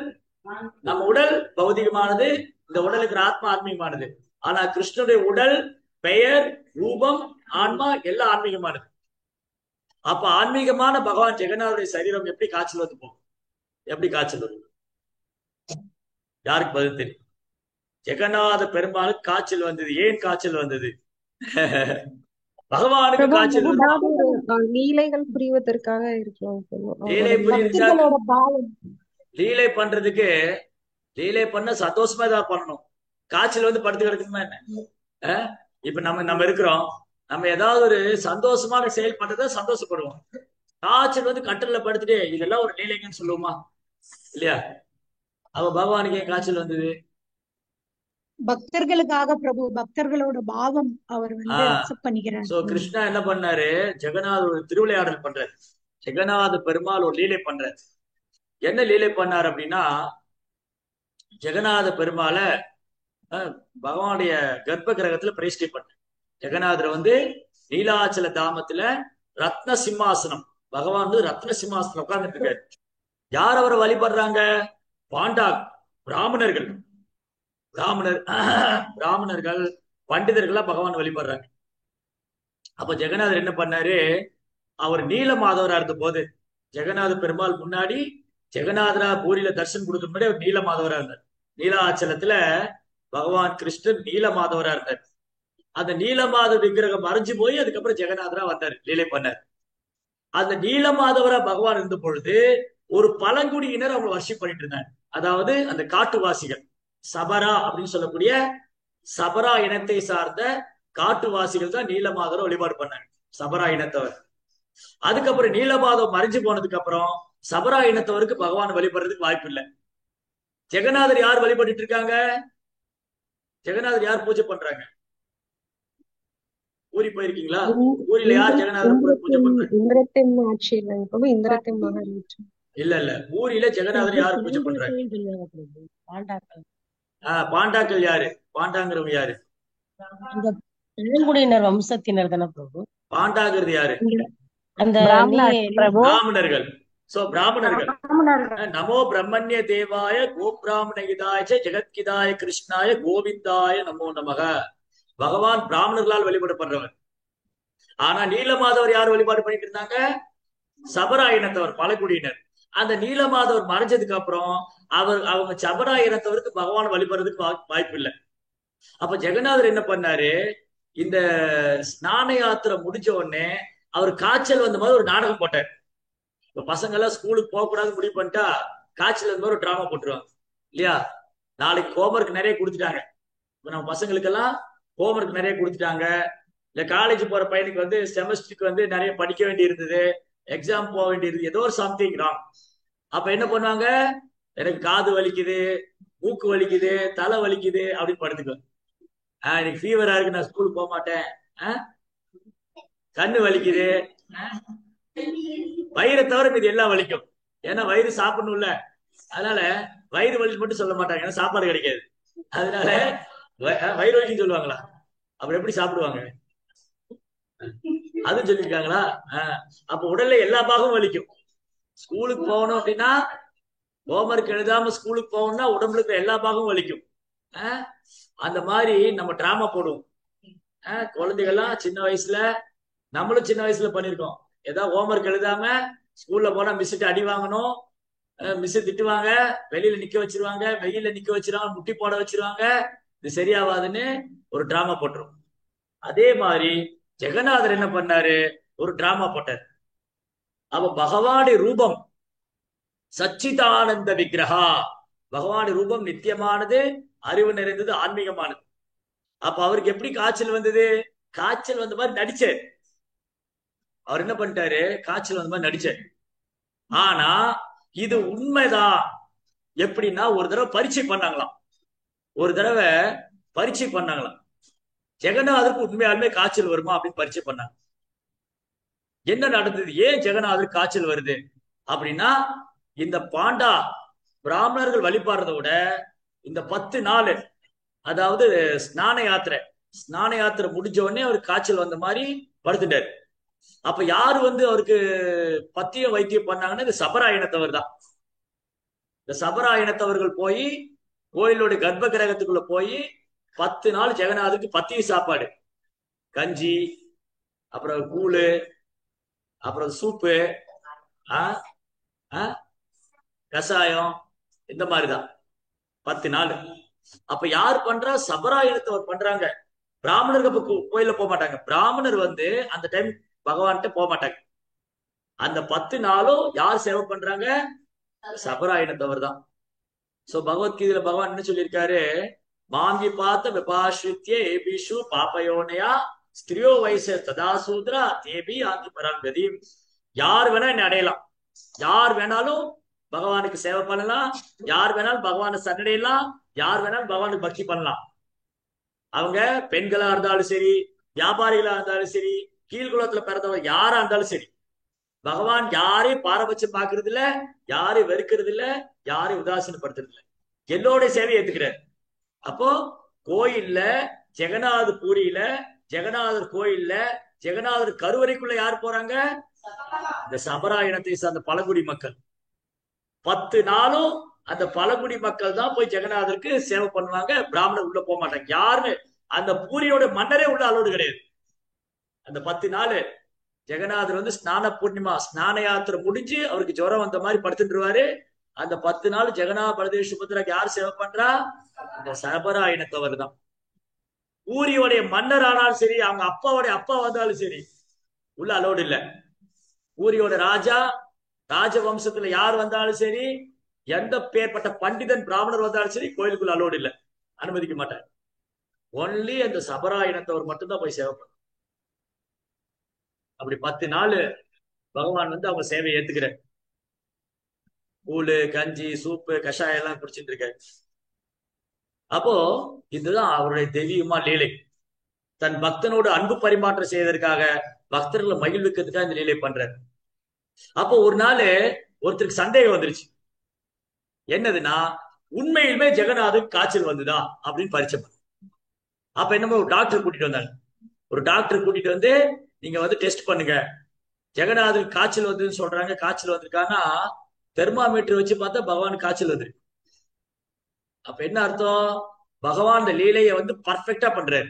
நம்ம உடல் பௌதிகமானது, இந்த உடல் இருக்கிற ஆத்மா ஆன்மீகமானது. ஆனா கிருஷ்ணனுடைய உடல், பெயர், ரூபம், ஆன்மா எல்லாம் ஆன்மீகமானது. அப்ப ஆன்மீகமான பகவான் ஜெகநாதருடைய சரீரம் எப்படி காய்ச்சல் வந்து போகும்? எப்படி காய்ச்சல் வரும்? யாருக்கு பதில் தெரியும்? ஜெகநாத பெருமாளுக்கு காய்ச்சல் வந்தது. ஏன் காய்ச்சல் வந்தது? பகவானுக்கு காய்ச்சல் லீலைகள் புரிவதற்காக இருக்கிறோம். லீலை புரிவதற்காக, லீலை பண்றதுக்கு, லீலை பண்ண சந்தோஷமா தான் பண்ணணும். காய்ச்சல் வந்து படுத்து கிடக்குமா என்ன? இப்ப நம்ம இருக்கிறோம், நம்ம ஏதாவது ஒரு சந்தோஷமான செயல் பண்றத சந்தோஷப்படுவோம். காய்ச்சல் வந்து கட்டல்ல படுத்துட்டு இதெல்லாம் ஒரு லீலைங்கன்னு சொல்லுவோமா? இல்லையா? அவ பகவானுக்கு ஏன் காய்ச்சல் வந்தது? பக்தர்களுக்காக பிரபு, பக்தர்களோட பாவம் அவர் வந்து அக்செப்ட் பண்ணிக்கிறார். சோ கிருஷ்ணா என்ன பண்ணாரு? ஜெகநாத் ஒரு திருவிளையாடல் பண்றாரு. ஜெகநாத பெருமாள் ஒரு லீலை பண்றாரு. என்ன லீலை பண்ணார் அப்படின்னா, ஜெகநாத பெருமாள பகவானுடைய கர்ப்ப கிரகத்துல பிரதிஷ்டை பண்ண. ஜெகநாதர் வந்து நீலாச்சல தாமத்துல ரத்ன சிம்மாசனம், பகவான் வந்து ரத்ன சிம்மாசனம் உட்கார்ந்துட்டு இருக்காரு. யார் அவரை வழிபடுறாங்க? பாண்டா பிராமணர்கள், பிராமணர்கள் பண்டிதர்களா பகவான் வழிபடுறாங்க. அப்ப ஜெகநாதர் என்ன பண்ணாரு? அவர் நீல மாதவரா இருந்த போது, ஜெகநாத பெருமாள் முன்னாடி ஜெகநாதரா பூரியில தரிசனம் கொடுக்க முன்னாடி அவர் நீல மாதவரா இருந்தார். நீலாச்சலத்துல பகவான் கிருஷ்ணன் நீல மாதவரா இருந்தார். அந்த நீலமாதவ விக்கிரகம் மறைஞ்சு போய் அதுக்கப்புறம் ஜெகநாதரா வந்தார், லீலை பண்ணார். அந்த நீலமாதவரா பகவான் இருந்த பொழுது ஒரு பழங்குடியினர் அவங்க வர்ஷிப் பண்ணிட்டு இருந்தாங்க. அதாவது அந்த காட்டுவாசிகள், சபரா அப்படின்னு சொல்லக்கூடிய சபரா இனத்தை சார்ந்த காட்டுவாசிகள் தான் நீலமாதவரை வழிபாடு பண்ணாங்க, சபரா இனத்தவர். அதுக்கப்புறம் நீலமாதவம் மறைஞ்சு போனதுக்கு அப்புறம் சபரா இனத்தவருக்கு பகவான் வழிபடுறதுக்கு வாய்ப்பு இல்லை. ஜெகநாதர் யார் வழிபட்டு இருக்காங்க? ஜெகநாதர் யார் பூஜை பண்றாங்க? ஊரி போயிருக்கீங்களா? ஊரில யார் ஜெகநாதர் பூஜை பண்றாங்க? இல்ல, ஊரில ஜெகநாதர் யார் பூஜை பண்றாங்க? பாண்டாக்கள் யாரு? பாண்டாங்கிறவங்க யாரு? பழங்குடியினர் வம்சத்தினர் தானே பிரபு. பாண்டாங்கிறது யாரு? அந்த பிராமணர்கள். சோ பிராமணர்கள். நமோ பிரம்மண்ய தேவாய கோபிராமணகிதாய ஜெகத்கிதாய கிருஷ்ணாய கோவிந்தாய நமோ நமக. பகவான் பிராமணர்களால் வழிபடப்படுறவர். ஆனா நீலமாதவர் யார் வழிபாடு பண்ணிட்டு இருந்தாங்க? சபரா இனத்தவர், பழங்குடியினர். அந்த நீலமாதவர் மறைஞ்சதுக்கு அப்புறம் அவங்க சபரா இனத்தவருக்கு பகவான் வழிபடுறதுக்கு வாய்ப்பு இல்லை. அப்ப ஜெகநாதர் என்ன பண்ணாரு? இந்த ஸ்நான யாத்திரை முடிஞ்ச உடனே அவர் காய்ச்சல் வந்த மாதிரி ஒரு நாடகம் போட்டார். இப்ப பசங்க எல்லாம் ஸ்கூலுக்கு போக கூடாது முடிவு பண்ணிட்டா காய்ச்சல் வந்த மாதிரி ஒரு டிராமா போட்டுருவாங்க இல்லையா? நாளைக்கு ஹோம்ஒர்க் நிறைய கொடுத்துட்டாங்க. இப்ப நம்ம பசங்களுக்கெல்லாம் ஹோம்ஒர்க் நிறைய கொடுத்துட்டாங்க. இல்ல காலேஜ் போற பையனுக்கு வந்து செமஸ்டருக்கு வந்து நிறைய படிக்க வேண்டி இருந்தது, எக்ஸாம் போக வேண்டி இருந்தது, ஏதோ ஒரு சம்திங் ராங். அப்ப என்ன பண்ணுவாங்க? எனக்கு காது வலிக்குது, மூக்கு வலிக்குது, தலை வலிக்குது அப்படின்னு படுத்துக்குவேன். எனக்கு ஃபீவரா இருக்கு, நான் ஸ்கூலுக்கு போக மாட்டேன். கண்ணு வலிக்குது, வயிறை தவிர இது எல்லாம் வலிக்கும். ஏன்னா வயிறு சாப்பிடணும்ல, அதனால வயிறு வலி மட்டும் சொல்ல மாட்டாங்க, ஏன்னா சாப்பாடு கிடைக்காது. அதனால வயிறு வலிக்குன்னு சொல்லுவாங்களா? அப்புறம் எப்படி சாப்பிடுவாங்க? அதுவும் சொல்லியிருக்காங்களா? அப்ப உடல்ல எல்லா பாகமும் வலிக்கும். ஸ்கூலுக்கு போகணும் அப்படின்னா, ஹோம்ஒர்க் எழுதாம ஸ்கூலுக்கு போகணும்னா உடம்புல இருக்கிற எல்லா பாகமும் வலிக்கும். அந்த மாதிரி நம்ம டிராமா போடுவோம். குழந்தைகள்லாம் சின்ன வயசுல, நம்மளும் சின்ன வயசுல பண்ணிருக்கோம். ஏதாவது ஹோம்ஒர்க் எழுதாம ஸ்கூல்ல போனா மிஸ்ஸுட்டு அடி வாங்கணும், மிஸ் திட்டுவாங்க, வெளியில நிக்க வச்சிருவாங்க, வெயில நிக்க வச்சிருவாங்க, முட்டி போட வச்சிருவாங்க, இது சரியாவாதுன்னு ஒரு டிராமா போட்டுரும். அதே மாதிரி ஜெகநாதர் என்ன பண்ணாரு, ஒரு டிராமா போட்டார். அப்ப பகவானுடைய ரூபம் சச்சிதானந்த விக்கிரகா, பகவானுடைய ரூபம் நித்தியமானது, அறிவு நிறைந்தது, ஆன்மீகமானது. அப்ப அவருக்கு எப்படி காய்ச்சல் வந்தது? காய்ச்சல் வந்த மாதிரி நடிச்சார். அவர் என்ன பண்ணிட்டாரு, காய்ச்சல் வந்த மாதிரி நடிச்சார். ஆனா இது உண்மைதான். எப்படின்னா, ஒரு தடவை பரீட்சை பண்ணாங்களாம். ஒரு தடவை பரீட்சை பண்ணாங்களாம், ஜெகநாதருக்கு உண்மையாலுமே காய்ச்சல் வருமா அப்படின்னு பரீட்சை பண்ணாங்க. என்ன நடந்தது, ஏன் ஜெகநாதருக்கு காய்ச்சல் வருது அப்படின்னா, இந்த பாண்டா பிராமணர்கள் வழிபாடுறத விட இந்த 10 நாள், அதாவது ஸ்நான யாத்திரை முடிஞ்ச உடனே அவருக்கு காய்ச்சல் வந்த மாதிரி படுத்துட்டாரு. அப்ப யாரு அவருக்கு பத்திய வைத்தியம் பண்ணாங்கன்னா, இந்த சபராயணத்தவர் தான். இந்த சபராயணத்தவர்கள் போய் கோயிலுடைய கர்ப்ப கிரகத்துக்குள்ள போய் 10 நாள் ஜெகநாதருக்கு பத்திய சாப்பாடு, கஞ்சி, அப்புறம் கூழு, அப்புறம் சூப்பு, கஷாயம், இந்த மாதிரிதான் 10 நாள். அப்ப யார் பண்றா, சபராயணத்தவர் பண்றாங்க. பிராமணருக்கு கோயில போக மாட்டாங்க. பிராமணர் அந்த டைம் பகவான்கிட்ட போக மாட்டாங்க. அந்த 10 நாளும் யார் சேவை பண்றாங்க, சபராயணத்தவர் தான். சோ பகவத்கீதையில பகவான் என்ன சொல்லியிருக்காரு, மாங்கி பார்த்த விபாஸ்ரித்ய ஏபிஷு பாப்பயோனையா ஸ்திரியோ வயசு ததாசூத்ரா தேபி ஆந்தி பராங்கதி. யார் வேணா என்ன அடையலாம், யார் வேணாலும் பகவானுக்கு சேவை பண்ணலாம், யார் வேணாலும் பகவானை சரணடையலாம், யார் வேணாலும் பகவானுக்கு பக்தி பண்ணலாம். அவங்க பெண்களா இருந்தாலும் சரி, வியாபாரிகளா இருந்தாலும் சரி, கீழ்குலத்துல பிறந்தவங்க யாரா இருந்தாலும் சரி, பகவான் யாரையும் பாரபட்சம் பாக்குறது இல்ல, யாரையும் வெறுக்கிறது இல்ல, யாரையும் உதாசீனப்படுத்துறது இல்ல, எல்லோருடைய சேவையை ஏத்துக்கிறார். அப்போ கோயில்ல ஜெகநாதர் பூரியில, ஜெகநாதர் கோயில்ல, ஜெகநாதர் கருவறைக்குள்ள யார் போறாங்க, இந்த சபராயணத்தை சார்ந்த பழங்குடி மக்கள். 10 நாளும் அந்த பழங்குடி மக்கள் தான் போய் ஜெகநாதருக்கு சேவை பண்ணுவாங்க. பிராமணர் உள்ள போக மாட்டாங்க. யாருன்னு அந்த பூரியோட மன்னரே உள்ள அலோடு கிடையாது. அந்த 10 நாள் ஜெகநாதர் ஸ்நான பூர்ணிமா, ஸ்நான யாத்திரை முடிஞ்சு அவருக்கு ஜுரம் வந்த மாதிரி படுத்துட்டுருவாரு. அந்த 10 நாள் ஜெகநாத பலதேவ சுபத்ராக்கு யார் சேவை பண்றா, இந்த சபராயணத்தவர் தான். பூரியோடைய மன்னர் ஆனாலும் சரி, அவங்க அப்பாவுடைய அப்பா வந்தாலும் சரி, உள்ள அலோடு இல்ல. பூரியோட ராஜா, ராஜவம்சத்துல யார் வந்தாலும் சரி, எந்த பேர்பட்ட பண்டிதன் பிராமணர் வந்தாலும் சரி, கோயிலுக்குள்ள அலோடு இல்ல, அனுமதிக்க மாட்டார். ஒன்லி அந்த சபராயணத்தவர் மட்டும்தான் போய் சேவை பண்ண. அப்படி 10 நாள் பகவான் அவங்க சேவையை ஏத்துக்கிற. கூழு, கஞ்சி, சூப்பு, கஷாயம் எல்லாம் குடிச்சிட்டு இருக்காரு. அப்போ இதுதான் அவருடைய தெய்வீகமா லீலை. தன் பக்தனோடு அன்பு பரிமாற்றம் செய்வதற்காக, பக்தர்களை மகிழ்விக்கிறதுக்காக இந்த லீலை பண்றாரு. அப்போ ஒரு நாள் ஒருத்தருக்கு சந்தேகம் வந்துருச்சு. என்னதுன்னா, உண்மையிலுமே ஜெகநாதருக்கு காய்ச்சல் வந்துதா அப்படின்னு பரீட்சை பண்ண. அப்ப என்னமோ ஒரு டாக்டர் கூட்டிட்டு வந்தாங்க. ஒரு டாக்டர் கூட்டிட்டு நீங்க டெஸ்ட் பண்ணுங்க, ஜெகநாதருக்கு காய்ச்சல் வந்ததுன்னு சொல்றாங்க, காய்ச்சல் வந்திருக்கான்னா தெர்மாமீட்டர் வச்சு பார்த்தா பகவானுக்கு காய்ச்சல் வந்துருக்கு. அப்ப என்ன அர்த்தம், பகவான் இந்த லீலைய பர்ஃபெக்டா பண்றாரு.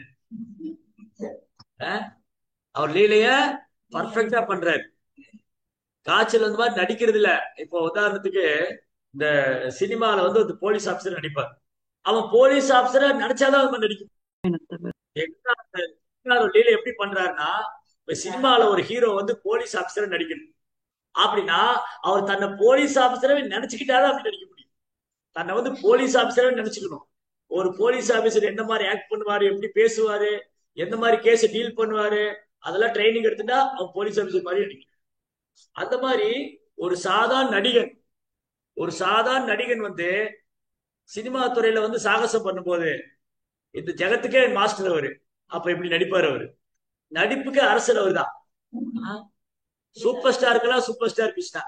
அவர் லீலைய பர்ஃபெக்டா பண்றாரு. காய்ச்சல் மாதிரி நடிக்கிறது இல்ல. இப்போ உதாரணத்துக்கு இந்த சினிமால ஒரு போலீஸ் ஆபீசர் நடிப்பார். அவன் போலீஸ் ஆபீசரா நடிச்சாதான் அது நடிக்கும். லீலை எப்படி பண்றாருன்னா, இப்ப சினிமால ஒரு ஹீரோ போலீஸ் ஆபீசரா நடிக்கணும் அப்படின்னா, அவர் தன்னை போலீஸ் ஆபீசராவே நினைச்சுக்கிட்டாதான் அப்படி நடிக்க முடியும். தன்னை போலீஸ் ஆபீசராவே நினைச்சுக்கணும். ஒரு போலீஸ் ஆபீசர் என்ன மாதிரி ஆக்ட் பண்ணுவாரு, எப்படி பேசுவாரு, எந்த மாதிரி கேஸ் டீல் பண்ணுவாரு, அதெல்லாம் ட்ரைனிங் எடுத்துட்டா அவன் போலீஸ் ஆபீசர் மாதிரி நடிக்கணும். அந்த மாதிரி ஒரு சாதாரண நடிகன் சினிமா துறையில சாகசம் பண்ணும்போது, இந்த ஜெகத்துக்கே மாஸ்டர் அவரு. அப்ப எப்படி நடிப்பாரு அவரு? நடிப்புக்கு அரசர் அவர் தான். சூப்பர் ஸ்டாருக்கெல்லாம் சூப்பர் ஸ்டார் கிருஷ்ணா.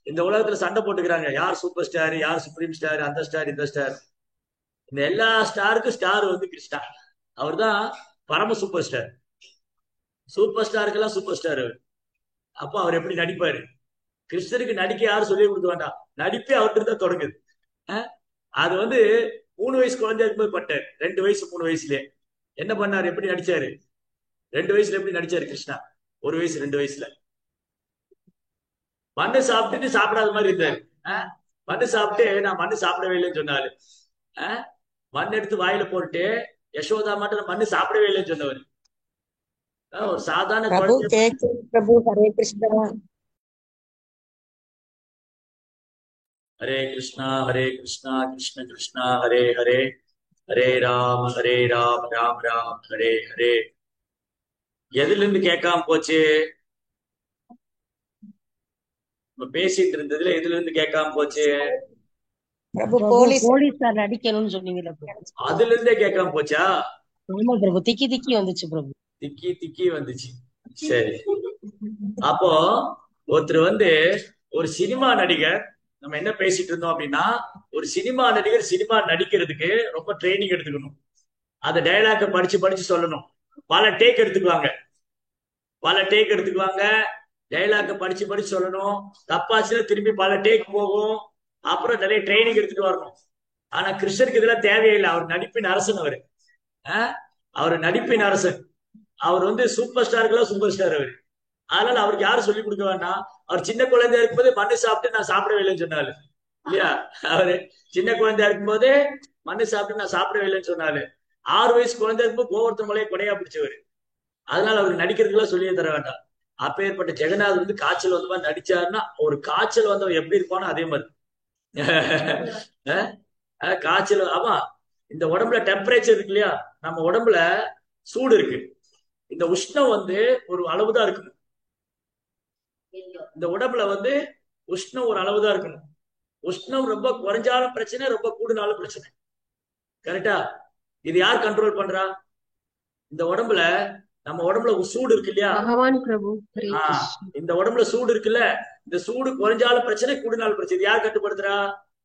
இந்த உலகத்துல சண்டை போட்டுக்கிறாங்க, யார் சூப்பர் ஸ்டார், யார் சுப்ரீம் ஸ்டார், அந்த ஸ்டார் இந்த ஸ்டார். இந்த எல்லா ஸ்டாருக்கும் ஸ்டார் கிருஷ்ணா. அவர் தான் பரம சூப்பர் ஸ்டார். சூப்பர் ஸ்டாருக்கெல்லாம் சூப்பர் ஸ்டார் அவர். அப்போ அவர் எப்படி நடிப்பாரு? கிருஷ்ணருக்கு நடிக்க யாரும் சொல்லி கொடுக்க வேண்டாம், நடிப்பே அவர்கிட்ட தான் தொடங்குது. அது 3 வயசு குழந்தையா இருக்கும்போது பட்டார். 2 வயசு 3 வயசுலயே என்ன பண்ணாரு, எப்படி நடிச்சாரு? 2 வயசுல எப்படி நடிச்சாரு கிருஷ்ணா? 1 வயசு 2 வயசுல மண்ணு சாப்பிட்டுட்டு சாப்பிடாத மாதிரி இருந்தாரு. மண்ணு சாப்பிட்டு நான் மண்ணு சாப்பிடவே இல்லைன்னு சொன்னாரு. மண் எடுத்து வாயில போட்டு யசோதா மட்டும் மண்ணு சாப்பிடவே இல்லைன்னு சொன்னவர். ஒரு சாதாரண பிரபு குழந்தை. கேக்குது பிரபு. ஹரே கிருஷ்ணா. ஹரே கிருஷ்ணா ஹரே கிருஷ்ணா கிருஷ்ண கிருஷ்ணா ஹரே ஹரே, ஹரே ராம் ராம் ராம் ஹரே ஹரே. எதுல இருந்து கேட்காம போச்சு? நம்ம பேசிட்டு இருந்ததுல எதுல இருந்து கேட்காம போச்சு? பிரபு பிரபு போலீஸ் போலீஸார் அடிக்கணும்னு சொன்னீங்கல்ல பிரபு. அதுல இருந்தே கேட்காம போச்சா? ஆமா பிரபு, திக்கி திக்கி வந்துச்சு பிரபு. திக்கி திக்கி வந்துச்சு. சரி, அப்போ ஒருத்தர் வந்து ஒரு சினிமா நடிகர், நம்ம என்ன பேசிட்டு இருந்தோம் அப்படின்னா, ஒரு சினிமா நடிகர் சினிமா நடிக்கிறதுக்கு ரொம்ப ட்ரைனிங் எடுத்துக்கணும். அந்த டைலாக படிச்சு படிச்சு சொல்லணும். பல டேக் எடுத்துக்குவாங்க, டைலாக படிச்சு படிச்சு சொல்லணும். தப்பாச்சுன்னா திரும்பி பல டேக் போகும். அப்புறம் நிறைய ட்ரைனிங் எடுத்துட்டு வரணும். ஆனா கிருஷ்ணருக்கு இதெல்லாம் தேவையில்லை. அவர் நடிப்பின் அரசன். அவர் நடிப்பின் அரசன். அவர் வந்து சூப்பர் ஸ்டாருக்குலாம் சூப்பர் ஸ்டார் அவர். அதனால அவருக்கு யாரும் சொல்லிக் கொடுக்க வேண்டாம். அவர் சின்ன குழந்தையா இருக்கும்போது மண்ணு சாப்பிட்டு நான் சாப்பிடவே இல்லைன்னு சொன்னாரு இல்லையா? அவரு சின்ன குழந்தையா இருக்கும்போது மண்ணு சாப்பிட்டு நான் சாப்பிடவே இல்லைன்னு சொன்னாரு. 6 வயசு குழந்தையா இருக்கும்போது கோவர்த்தன் மலையை கொடையா பிடிச்சவர். அதனால அவருக்கு நடிக்கிறதுக்கெல்லாம் சொல்லியே தர வேண்டாம். அப்பேற்பட்ட ஜெகநாதர் வந்து காய்ச்சல் வந்த மாதிரி நடிச்சாருன்னா, ஒரு காய்ச்சல் வந்தவன் எப்படி இருப்பானோ அதே மாதிரி. காய்ச்சல். ஆமா, இந்த உடம்புல டெம்பரேச்சர் இருக்கு இல்லையா? நம்ம உடம்புல சூடு இருக்கு. இந்த உஷ்ணம் வந்து ஒரு அளவுதான் இருக்கணும். இந்த உடம்புல வந்து உஷ்ணம் ஒரு அளவுதான் இருக்கணும். உஷ்ணம் ரொம்ப குறைஞ்சாலும் பிரச்சனை, ரொம்ப கூடுனாலும் பிரச்சனை. கரெக்டா? இது யார் கண்ட்ரோல் பண்றா? இந்த உடம்புல, நம்ம உடம்புல சூடு இருக்கு இல்லையா? பகவான் பிரபு. இந்த உடம்புல சூடு இருக்குல்ல, இந்த சூடு குறைஞ்சாலும் பிரச்சனை, கூடுனாலும் பிரச்சனை. இது யார் கட்டுப்படுத்துறா?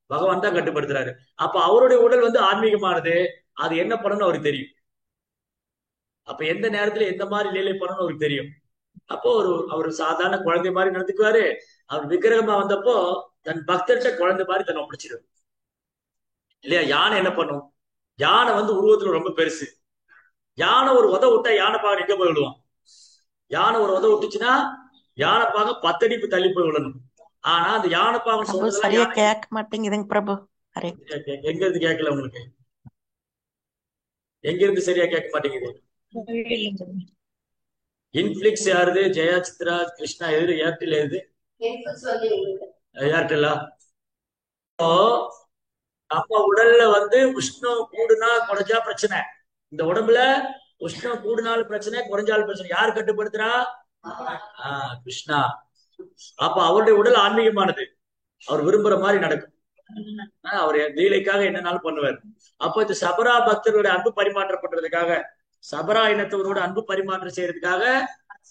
பகவான் தான் கட்டுப்படுத்துறாரு. அப்ப அவருடைய உடல் வந்து ஆன்மீகமானது. அது என்ன பண்ணணும் அவருக்கு தெரியும். அப்ப எந்த நேரத்துல எந்த மாதிரி லீலை பண்ணணும் அவருக்கு தெரியும். அப்போ அவர் சாதாரண குழந்தை மாதிரி நடந்துக்குவாரு. அவர் விக்கிரகமா வந்தப்போ தன் பக்தர்கிட்ட குழந்தை மாதிரி தன்னை ஒப்படைச்சிடும் இல்லையா? யானை என்ன பண்ணும்? யானை வந்து உருவத்துல ரொம்ப பெருசு. யானை ஒரு உத விட்டா யானை பாகம் எங்க போய் விழுவான்? யானை ஒரு உத விட்டுச்சுன்னா யானை பாகம் 10 அடிப்பு தள்ளி போய் விழணும். ஆனா அந்த யானை பாகம் சரியா கேட்க மாட்டேங்குதுங்க பிரபு. எங்க இருந்து கேட்கல உங்களுக்கு? எங்க இருந்து சரியா கேட்க மாட்டேங்குது? இன்ஃபிளிக்ஸ் யாருது? ஜெயா, சித்ரா, கிருஷ்ணா எது? ஏர்டெல் எது? ஏர்டெல்லா? நம்ம உடல்ல வந்து உஷ்ணம் கூடுனா குறைஞ்சா பிரச்சனை. இந்த உடம்புல உஷ்ணம் கூடுனாலும் பிரச்சனை, குறைஞ்சாலும் பிரச்சனை. யார் கட்டுப்படுத்துறா? கிருஷ்ணா. அப்ப அவருடைய உடல் ஆன்மீகமானது. அவர் விரும்புற மாதிரி நடக்கும். அவர் லீலைக்காக என்னன்னாலும் பண்ணுவார். அப்ப இந்த சபரா பக்தர்களுடைய அன்பு பரிமாற்றம் பண்றதுக்காக, சபரா இனத்தவரோட அன்பு பரிமாற்றம் செய்யறதுக்காக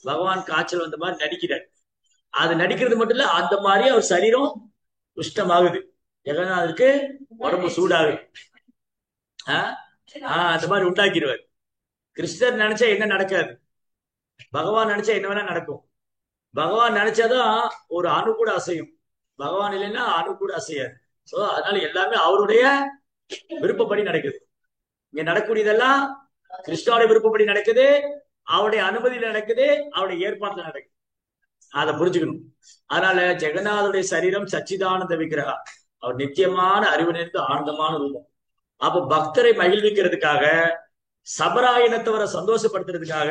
பகவான் காய்ச்சல் வந்த மாதிரி நடிக்கிறார். அது நடிக்கிறது மட்டும் இல்ல, அந்த மாதிரி அவர் சரீரம் உஷ்ணமாகுது. ஜெகநாதருக்கு உடம்பு சூடாகுது. அந்த மாதிரி உண்டாக்கிடுவார். கிருஷ்ணர் நினைச்சா என்ன நடக்காது, பகவான் நினைச்சா என்ன வேணா நடக்கும். பகவான் நினைச்சாதான் ஒரு அணு கூட அசையும். பகவான் இல்லைன்னா அணு கூட அசையாது. சோ அதனால எல்லாமே அவருடைய விருப்பப்படி நடக்குது. இங்க நடக்கூடியதெல்லாம் கிருஷ்ணாவுடைய விருப்பப்படி நடக்குது, அவருடைய அனுமதியில நடக்குது, அவருடைய ஏற்பாட்டுல நடக்குது. அதை புரிஞ்சுக்கணும். அதனால ஜெகநாதருடைய சரீரம் சச்சிதானந்த விக்கிரகா. அவர் நித்தியமான அறிவு நிறைந்த ஆனந்தமான ரூபம். அப்ப பக்தரை மகிழ்விக்கிறதுக்காக, சபராயணத்தவரை சந்தோஷப்படுத்துறதுக்காக,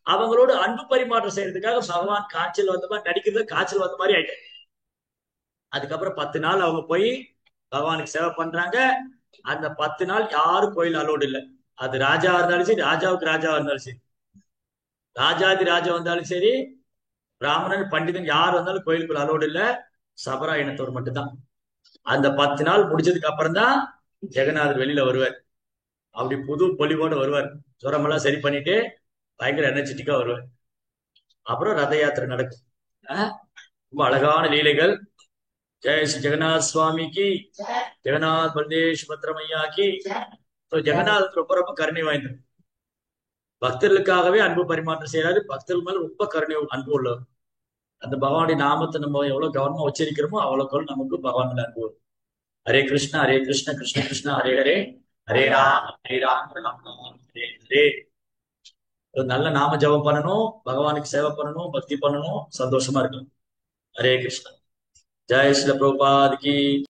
அவங்களோட அன்பு பரிமாற்றம் செய்யறதுக்காக பகவான் காய்ச்சல் வந்த மாதிரி நடிக்கிறது. காய்ச்சல் வந்த மாதிரி ஆயிட்டு அதுக்கப்புறம் 10 நாள் அவங்க போய் பகவானுக்கு சேவை பண்றாங்க. அந்த 10 நாள் யாரும் கோயில் அலோடு இல்லை. அது ராஜாவா இருந்தாலும் சரி, ராஜாவுக்கு ராஜாவா இருந்தாலும் சரி, ராஜாதி ராஜா வந்தாலும் சரி, பிராமணன் பண்டிதன் யார் வந்தாலும் கோயிலுக்குள்ள அலோடு இல்லை. சபரா இனத்தவர் மட்டும்தான். அந்த 10 நாள் முடிச்சதுக்கு அப்புறம் தான் ஜெகநாதர் வெளியில வருவார். அப்படி புது பொலிவோட வருவார். ஜுரமெல்லாம் சரி பண்ணிட்டு பயங்கர எனர்ஜெட்டிக்கா வருவார். அப்புறம் ரத யாத்திரை நடக்கும். ரொம்ப அழகான லீலைகள். ஜெய் ஸ்ரீ ஜெகநாத் சுவாமிக்கு, ஜெகநாத் பல்தேஷ் பத்ரமையாக்கி. ஜெகநாத் ரொம்ப ரொம்ப கருணை வாய்ந்தது. பக்தர்களுக்காகவே அன்பு பரிமாற்றம் செய்யறாரு. பக்தர்கள் மேல ரொம்ப கருணை அன்பு உள்ளவர். அந்த பகவானுடைய நாமத்தை நம்ம எவ்வளவு கவனமா உச்சரிக்கிறோமோ அவ்வளவு நமக்கு பகவான் மேல அன்பு வரும். ஹரே கிருஷ்ணா ஹரே கிருஷ்ண கிருஷ்ண கிருஷ்ணா ஹரே ஹரே, ஹரே ராம் ஹரே ராம் ஹரே ஹரே. ஒரு நல்ல நாம ஜபம் பண்ணணும், பகவானுக்கு சேவை பண்ணணும், பக்தி பண்ணணும், சந்தோஷமா இருக்கணும். ஹரே கிருஷ்ணா. ஜெய் ஸ்ரீல பிரபுபாத் கி.